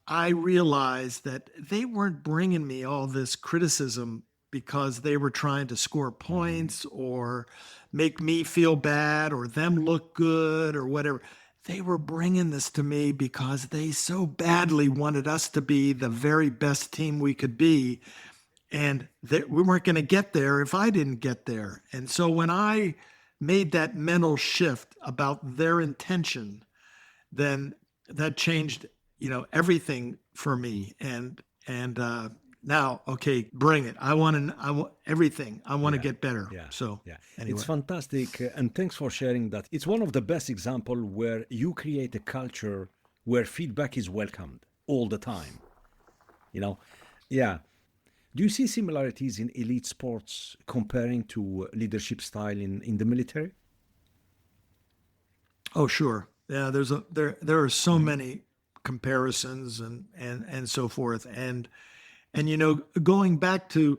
I realized that they weren't bringing me all this criticism because they were trying to score points or make me feel bad or them look good or whatever. They were bringing this to me because they so badly wanted us to be the very best team we could be. And we weren't going to get there if I didn't get there. And so when I made that mental shift about their intention, then that changed, everything for me. And now, okay, bring it. I want everything. I want to get better. So anyway. It's fantastic, and thanks for sharing that. It's one of the best example where you create a culture where feedback is welcomed all the time. Yeah. Do you see similarities in elite sports comparing to leadership style in the military? Oh, sure. Yeah, there are so many comparisons and so forth. And going back to,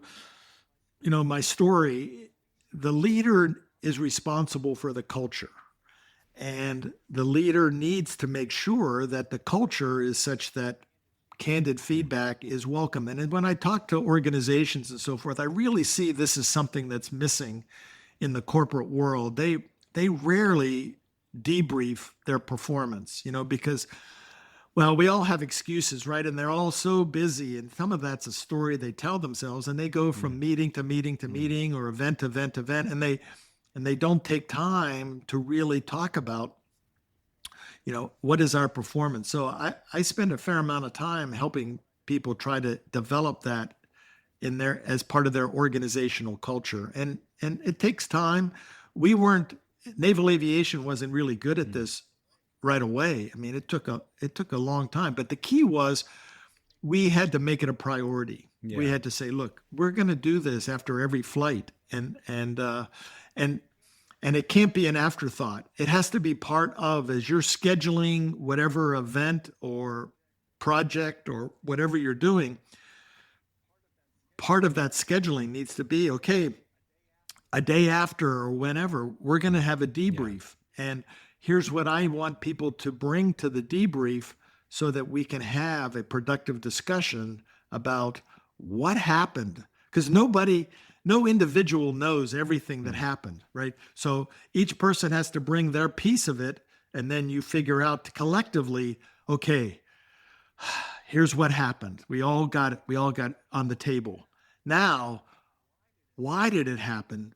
my story, the leader is responsible for the culture. And the leader needs to make sure that the culture is such that candid feedback is welcome. And when I talk to organizations and so forth, I really see this is something that's missing in the corporate world. They rarely debrief their performance, because, well, we all have excuses, right? And they're all so busy. And some of that's a story they tell themselves, and they go from meeting to meeting to meeting or event to event to event. And they don't take time to really talk about, what is our performance? So I spend a fair amount of time helping people try to develop that as part of their organizational culture. And it takes time. Naval aviation wasn't really good at this right away. I mean, it took a long time, but the key was we had to make it a priority. Yeah. We had to say, look, we're going to do this after every flight, and it can't be an afterthought. It has to be part of, as you're scheduling whatever event or project or whatever you're doing, part of that scheduling needs to be, okay, a day after or whenever, we're going to have a debrief. Yeah. And here's what I want people to bring to the debrief so that we can have a productive discussion about what happened. Because no individual knows everything that happened, right? So each person has to bring their piece of it, and then you figure out collectively, okay, here's what happened. We all got on the table. Now, why did it happen?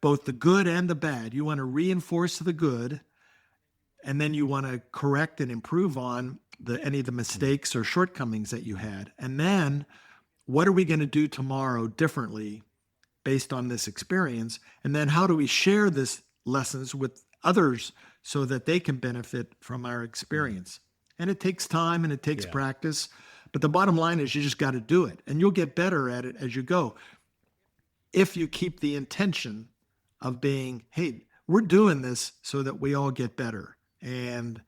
Both the good and the bad. You want to reinforce the good, and then you want to correct and improve on any of the mistakes or shortcomings that you had. And then what are we going to do tomorrow differently based on this experience? And then how do we share this lessons with others so that they can benefit from our experience? And it takes time and it takes Yeah. practice. But the bottom line is you just got to do it and you'll get better at it as you go. If you keep the intention of being, hey, we're doing this so that we all get better. And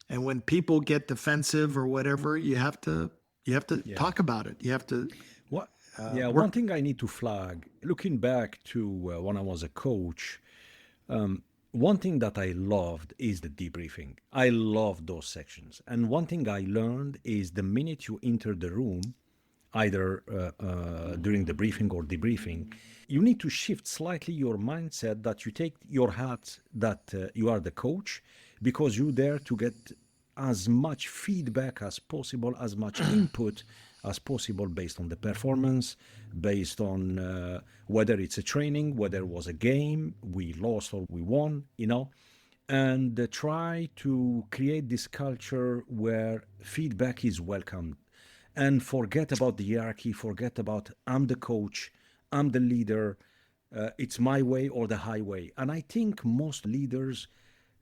when people get defensive or whatever, you have to Yeah. talk about it. You have to What? Yeah. One work. thing I need to flag, looking back to when I was a coach, one thing that I loved is the debriefing. I love those sections. And one thing I learned is the minute you enter the room, either during the briefing or debriefing, you need to shift slightly your mindset that you take your hat that you are the coach because you're there to get as much feedback as possible, as much input as possible based on the performance, based on whether it's a training, whether it was a game, we lost or we won, and try to create this culture where feedback is welcomed and forget about the hierarchy, forget about I'm the coach, I'm the leader, it's my way or the highway. And I think most leaders,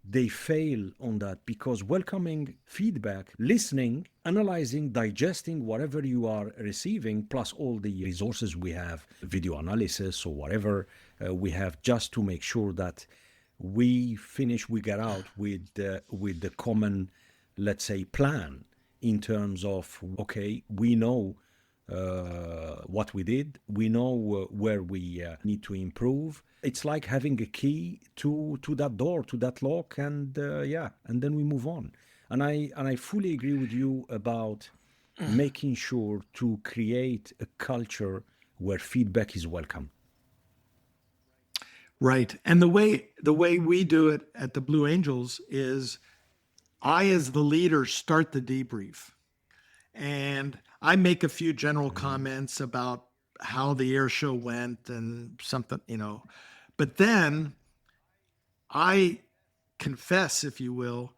they fail on that because welcoming feedback, listening, analyzing, digesting whatever you are receiving, plus all the resources we have, video analysis or whatever we have, just to make sure that we get out with the common, let's say, plan in terms of, okay, we know what we did, we know where we need to improve. It's like having a key to that door, to that lock, and and then we move on. And I fully agree with you about making sure to create a culture where feedback is welcome. Right. And the way we do it at the Blue Angels is I, as the leader, start the debrief. And I make a few general comments about how the air show went and something. But then I confess, if you will,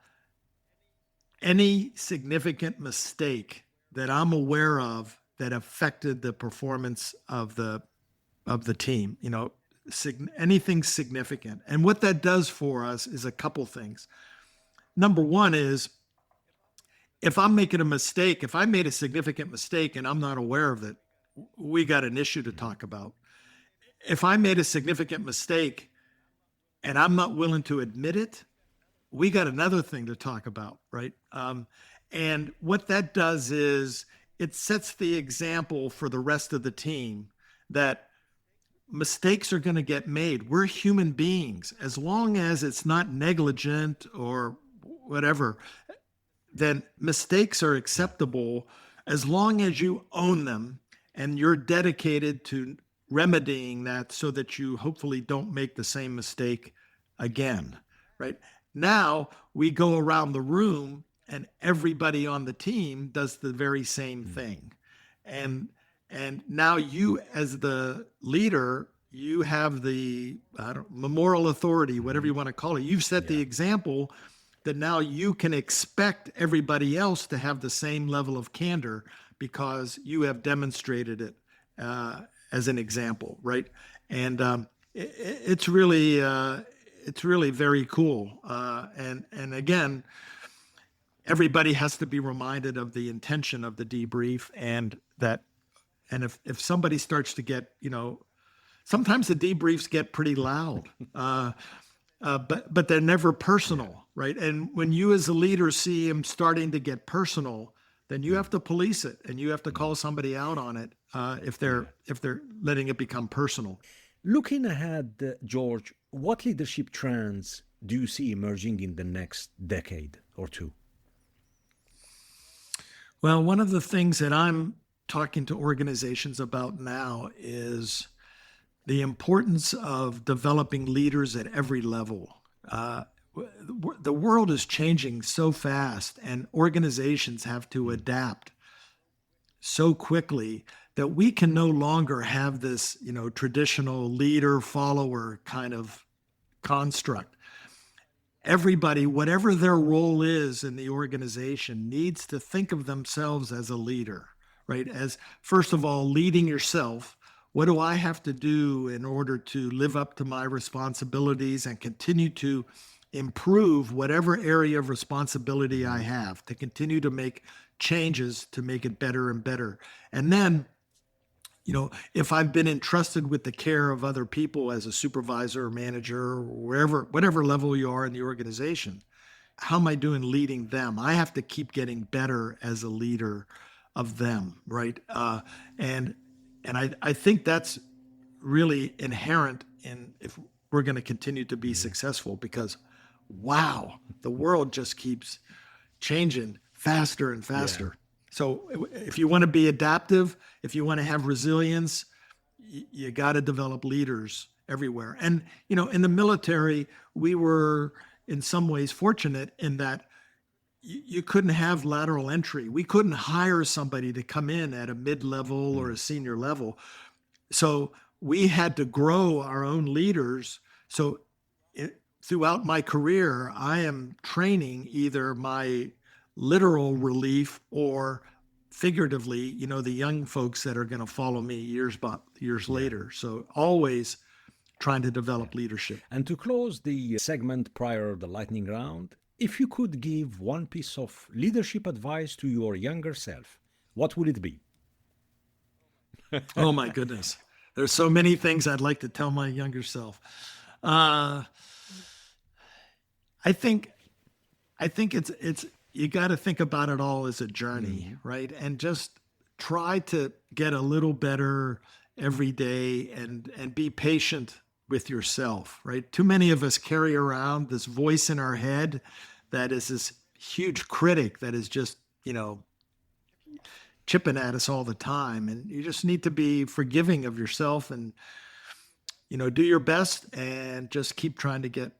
any significant mistake that I'm aware of that affected the performance of the team, anything significant. And what that does for us is a couple things. Number one is if I'm making a mistake, if I made a significant mistake and I'm not aware of it, we got an issue to talk about. If I made a significant mistake and I'm not willing to admit it, we got another thing to talk about, right? And what that does is it sets the example for the rest of the team that mistakes are going to get made. We're human beings. As long as it's not negligent or whatever, then mistakes are acceptable as long as you own them and you're dedicated to remedying that so that you hopefully don't make the same mistake again, right? Now we go around the room and everybody on the team does the very same thing. And and now you as the leader, you have the moral authority, whatever you want to call it. You've set the Yeah. example that now you can expect everybody else to have the same level of candor because you have demonstrated it as an example, right? And it's really very cool. And again, everybody has to be reminded of the intention of the debrief and if somebody starts to get, sometimes the debriefs get pretty loud, but they're never Yeah. personal, right? And when you as a leader see them starting to get personal, then you have to police it and you have to call somebody out on it if they're Yeah. if they're letting it become personal. Looking ahead, George, what leadership trends do you see emerging in the next decade or two? Well, one of the things that I'm talking to organizations about now is the importance of developing leaders at every level. The world is changing so fast, and organizations have to adapt so quickly that we can no longer have this, traditional leader follower kind of construct. Everybody, whatever their role is in the organization, needs to think of themselves as a leader, right? As first of all, leading yourself. What do I have to do in order to live up to my responsibilities and continue to improve whatever area of responsibility I have, to continue to make changes to make it better and better? And then, if I've been entrusted with the care of other people as a supervisor or manager or whatever level you are in the organization, how am I doing leading them? I have to keep getting better as a leader of them, right? And I think that's really inherent in if we're going to continue to be successful, because wow, the world just keeps changing faster and Yeah. faster. So if you want to be adaptive, if you want to have resilience, you got to develop leaders everywhere. And in the military, we were in some ways fortunate in that you couldn't have lateral entry. We couldn't hire somebody to come in at a mid-level or a senior level. So we had to grow our own leaders. So throughout my career, I am training either my literal relief or figuratively, the young folks that are going to follow me years Yeah. later. So always trying to develop leadership. And to close the segment prior the lightning round, if you could give one piece of leadership advice to your younger self, what would it be? Oh my goodness. There's so many things I'd like to tell my younger self. Uh, I think it's you got to think about it all as a journey, right? And just try to get a little better every day and be patient with yourself, right? Too many of us carry around this voice in our head that is this huge critic that is just, chipping at us all the time. And you just need to be forgiving of yourself and, do your best and just keep trying to get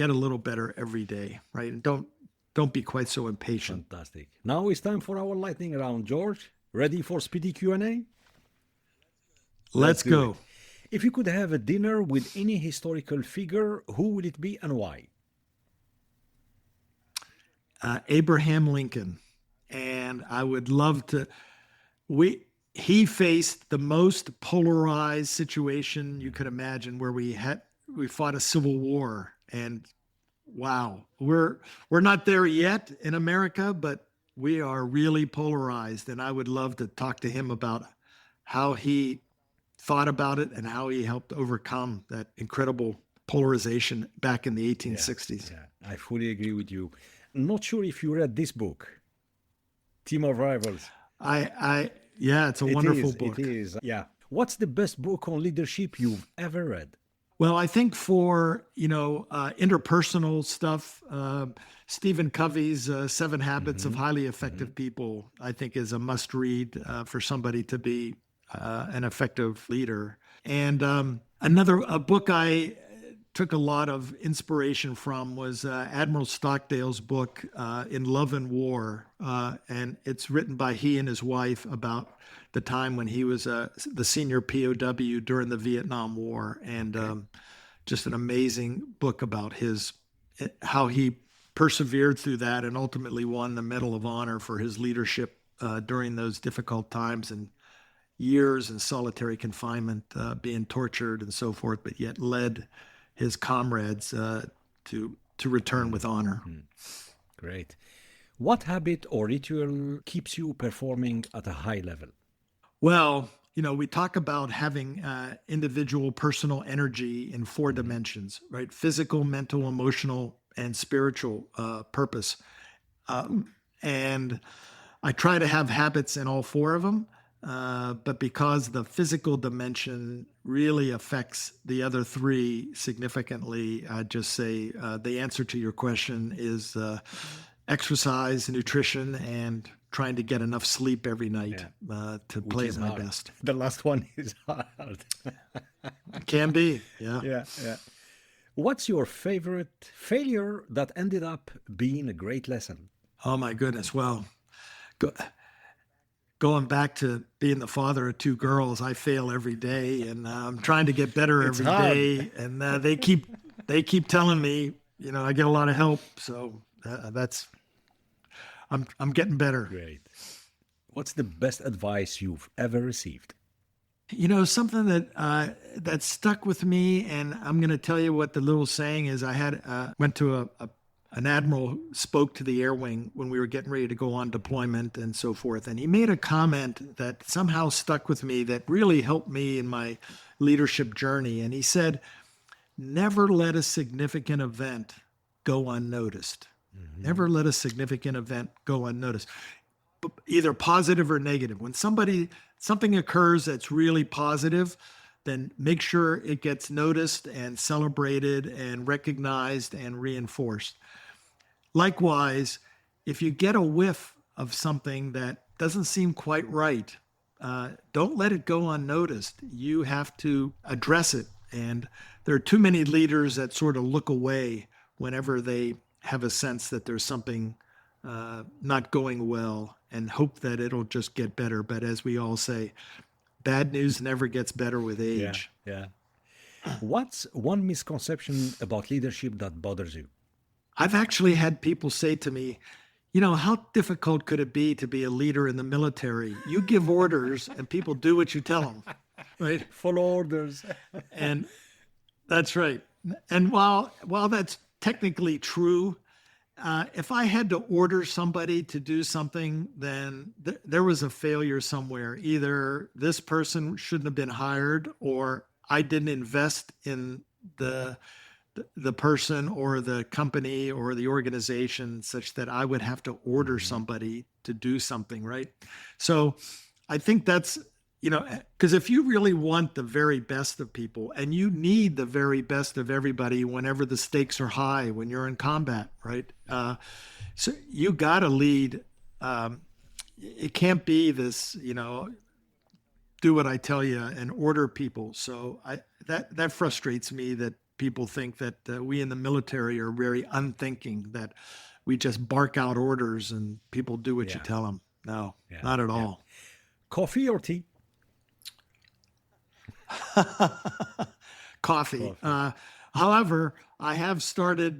a little better every day, right? And don't be quite so impatient. Fantastic. Now it's time for our lightning round, George. Ready for speedy Q&A? Let's do go. it. If you could have a dinner with any historical figure, who would it be and why? Abraham Lincoln. And I would love to. He faced the most polarized situation you could imagine, where we fought a civil war, and wow, we're not there yet in America, but we are really polarized. And I would love to talk to him about how he thought about it and how he helped overcome that incredible polarization back in the 1860s. Yeah, I fully agree with you. Not sure if you read this book, Team of Rivals. Yeah, it's a wonderful book. It is. Yeah. What's the best book on leadership you've ever read? Well, I think for interpersonal stuff, Stephen Covey's Seven Habits of Highly Effective People, I think, is a must read for somebody to be an effective leader. And a book I took a lot of inspiration from was Admiral Stockdale's book, In Love and War. And it's written by he and his wife about the time when he was the senior POW during the Vietnam War. And just an amazing book about how he persevered through that and ultimately won the Medal of Honor for his leadership during those difficult times and years in solitary confinement, being tortured and so forth, but yet led his comrades to return with honor. Great. What habit or ritual keeps you performing at a high level? Well, we talk about having individual personal energy in four dimensions, right? Physical, mental, emotional, and spiritual purpose. And I try to have habits in all four of them. But because the physical dimension really affects the other three significantly, I'd just say the answer to your question is exercise, nutrition, and trying to get enough sleep every night to play at my best. The last one is hard. Can be, yeah. Yeah. What's your favorite failure that ended up being a great lesson? Oh my goodness. Well, going back to being the father of two girls, I fail every day, and I'm trying to get better every day. And they keep telling me, I get a lot of help. So I'm getting better. Great. What's the best advice you've ever received? Something that that stuck with me, and I'm going to tell you what the little saying is. I had went to an admiral who spoke to the air wing when we were getting ready to go on deployment and so forth, and he made a comment that somehow stuck with me that really helped me in my leadership journey. And he said, "Never let a significant event go unnoticed. Never let a significant event go unnoticed." Either positive or negative. When something occurs that's really positive, then make sure it gets noticed and celebrated and recognized and reinforced. Likewise, if you get a whiff of something that doesn't seem quite right, don't let it go unnoticed. You have to address it. And there are too many leaders that sort of look away whenever they have a sense that there's something not going well and hope that it'll just get better. But as we all say, bad news never gets better with Yeah, age. yeah. What's one misconception about leadership that bothers you? I've actually had people say to me, how difficult could it be to be a leader in the military? You give orders and people do what you tell them, right? Follow orders. And that's right. And while that's technically true, if I had to order somebody to do something, then there was a failure somewhere. Either this person shouldn't have been hired, or I didn't invest in the the person or the company or the organization such that I would have to order Mhm. somebody to do something, right? So I think that's, because if you really want the very best of people and you need the very best of everybody whenever the stakes are high, when you're in combat, right? So you got to lead. Um, it can't be this, do what I tell you and order people. So that frustrates me that people think that we in the military are very unthinking, that we just bark out orders and people do what you Yeah, tell them. No, yeah, not at yeah. all. Coffee or tea? Coffee. Coffee. However, I have started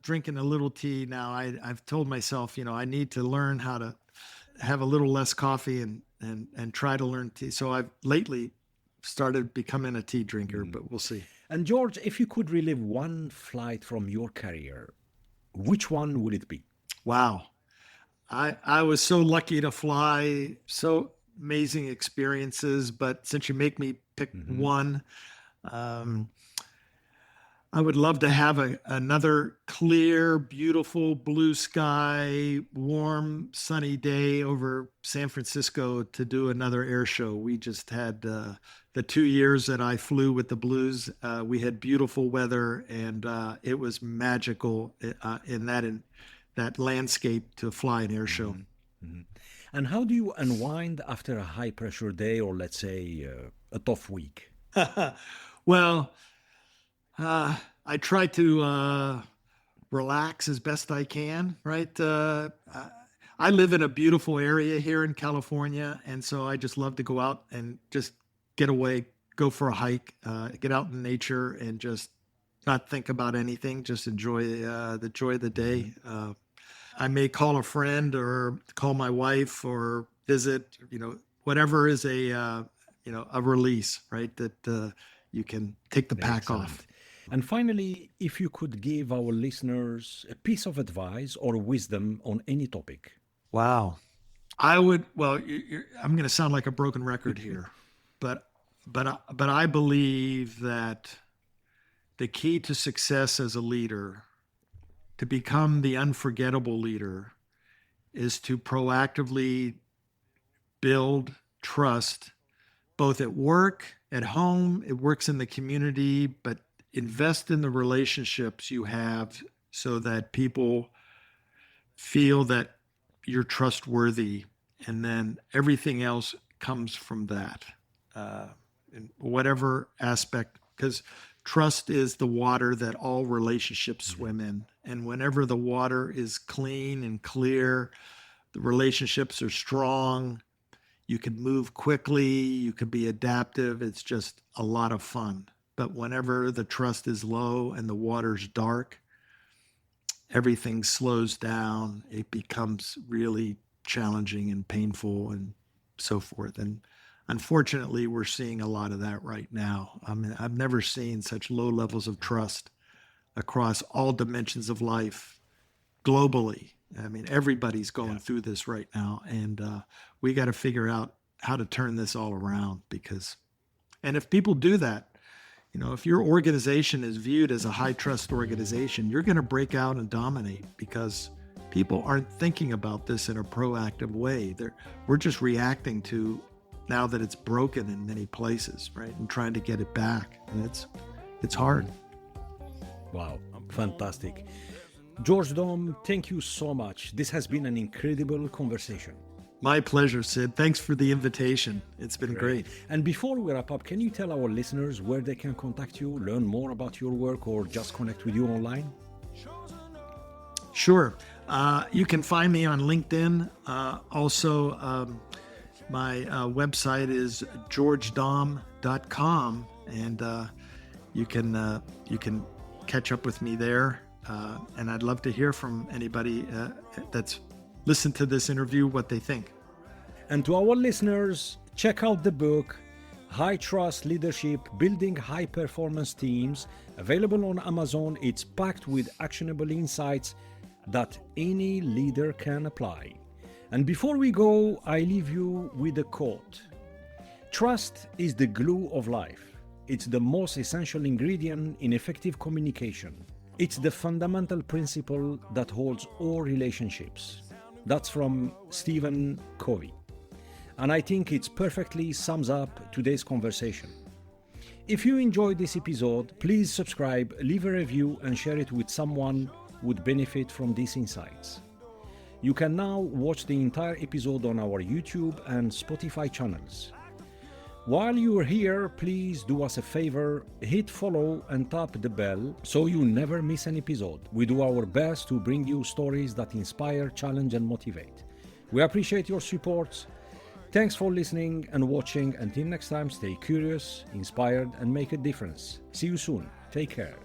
drinking a little tea now. I've told myself, I need to learn how to have a little less coffee and try to learn tea. So I've lately started becoming a tea drinker, Mhm. but we'll see. And George, if you could relive one flight from your career, which one would it be? Wow. I was so lucky to fly, so amazing experiences. But since you make me pick Hmm. one, um, I would love to have another clear, beautiful, blue sky, warm, sunny day over San Francisco to do another air show. We just had the 2 years that I flew with the Blues. We had beautiful weather, and it was magical in that landscape to fly an air show. Hmm. Hmm. And how do you unwind after a high pressure day or, let's say, a tough week? Well, I try to relax as best I can, right? I live in a beautiful area here in California, and so I just love to go out and just get away, go for a hike, get out in nature, and just not think about anything, just enjoy the joy of the day. Hmm. I may call a friend or call my wife or visit, whatever is a release, right? That you can take the pack off. Excellent. And finally, if you could give our listeners a piece of advice or wisdom on any topic. Wow. I would, well, I'm going to sound like a broken record here, but I believe that the key to success as a leader, to become the unforgettable leader, is to proactively build trust, both at work, at home, it works in the community, but invest in the relationships you have so that people feel that you're trustworthy, and then everything else comes from that, uh, in whatever aspect, because trust is the water that all relationships Mhm. swim in. And whenever the water is clean and clear, the relationships are strong. You can move quickly, you can be adaptive. It's just a lot of fun. But whenever the trust is low and the water's dark, everything slows down. It becomes really challenging and painful and so forth. And unfortunately, we're seeing a lot of that right now. I mean, I've never seen such low levels of trust across all dimensions of life globally. I mean, everybody's going through this right now, and we got to figure out how to turn this all around. And if people do that, if your organization is viewed as a high trust organization, you're going to break out and dominate, because people aren't thinking about this in a proactive way. We're just reacting to now that it's broken in many places, right? And trying to get it back. And it's hard. Wow, fantastic. George Dom, thank you so much. This has been an incredible conversation. My pleasure, Sid. Thanks for the invitation. It's been great. And before we wrap up, can you tell our listeners where they can contact you, learn more about your work, or just connect with you online? Sure. You can find me on LinkedIn. Also, my website is georgedom.com, and you can catch up with me there. And I'd love to hear from anybody that's listened to this interview, what they think. And to our listeners, check out the book, High Trust Leadership, Building High Performance Teams, available on Amazon. It's packed with actionable insights that any leader can apply. And before we go, I leave you with a quote. Trust is the glue of life. It's the most essential ingredient in effective communication. It's the fundamental principle that holds all relationships. That's from Stephen Covey. And I think it perfectly sums up today's conversation. If you enjoyed this episode, please subscribe, leave a review, and share it with someone who would benefit from these insights. You can now watch the entire episode on our YouTube and Spotify channels. While you're here, please do us a favor, hit follow and tap the bell so you never miss an episode. We do our best to bring you stories that inspire, challenge, and motivate. We appreciate your support. Thanks for listening and watching. Until next time, stay curious, inspired, and make a difference. See you soon. Take care.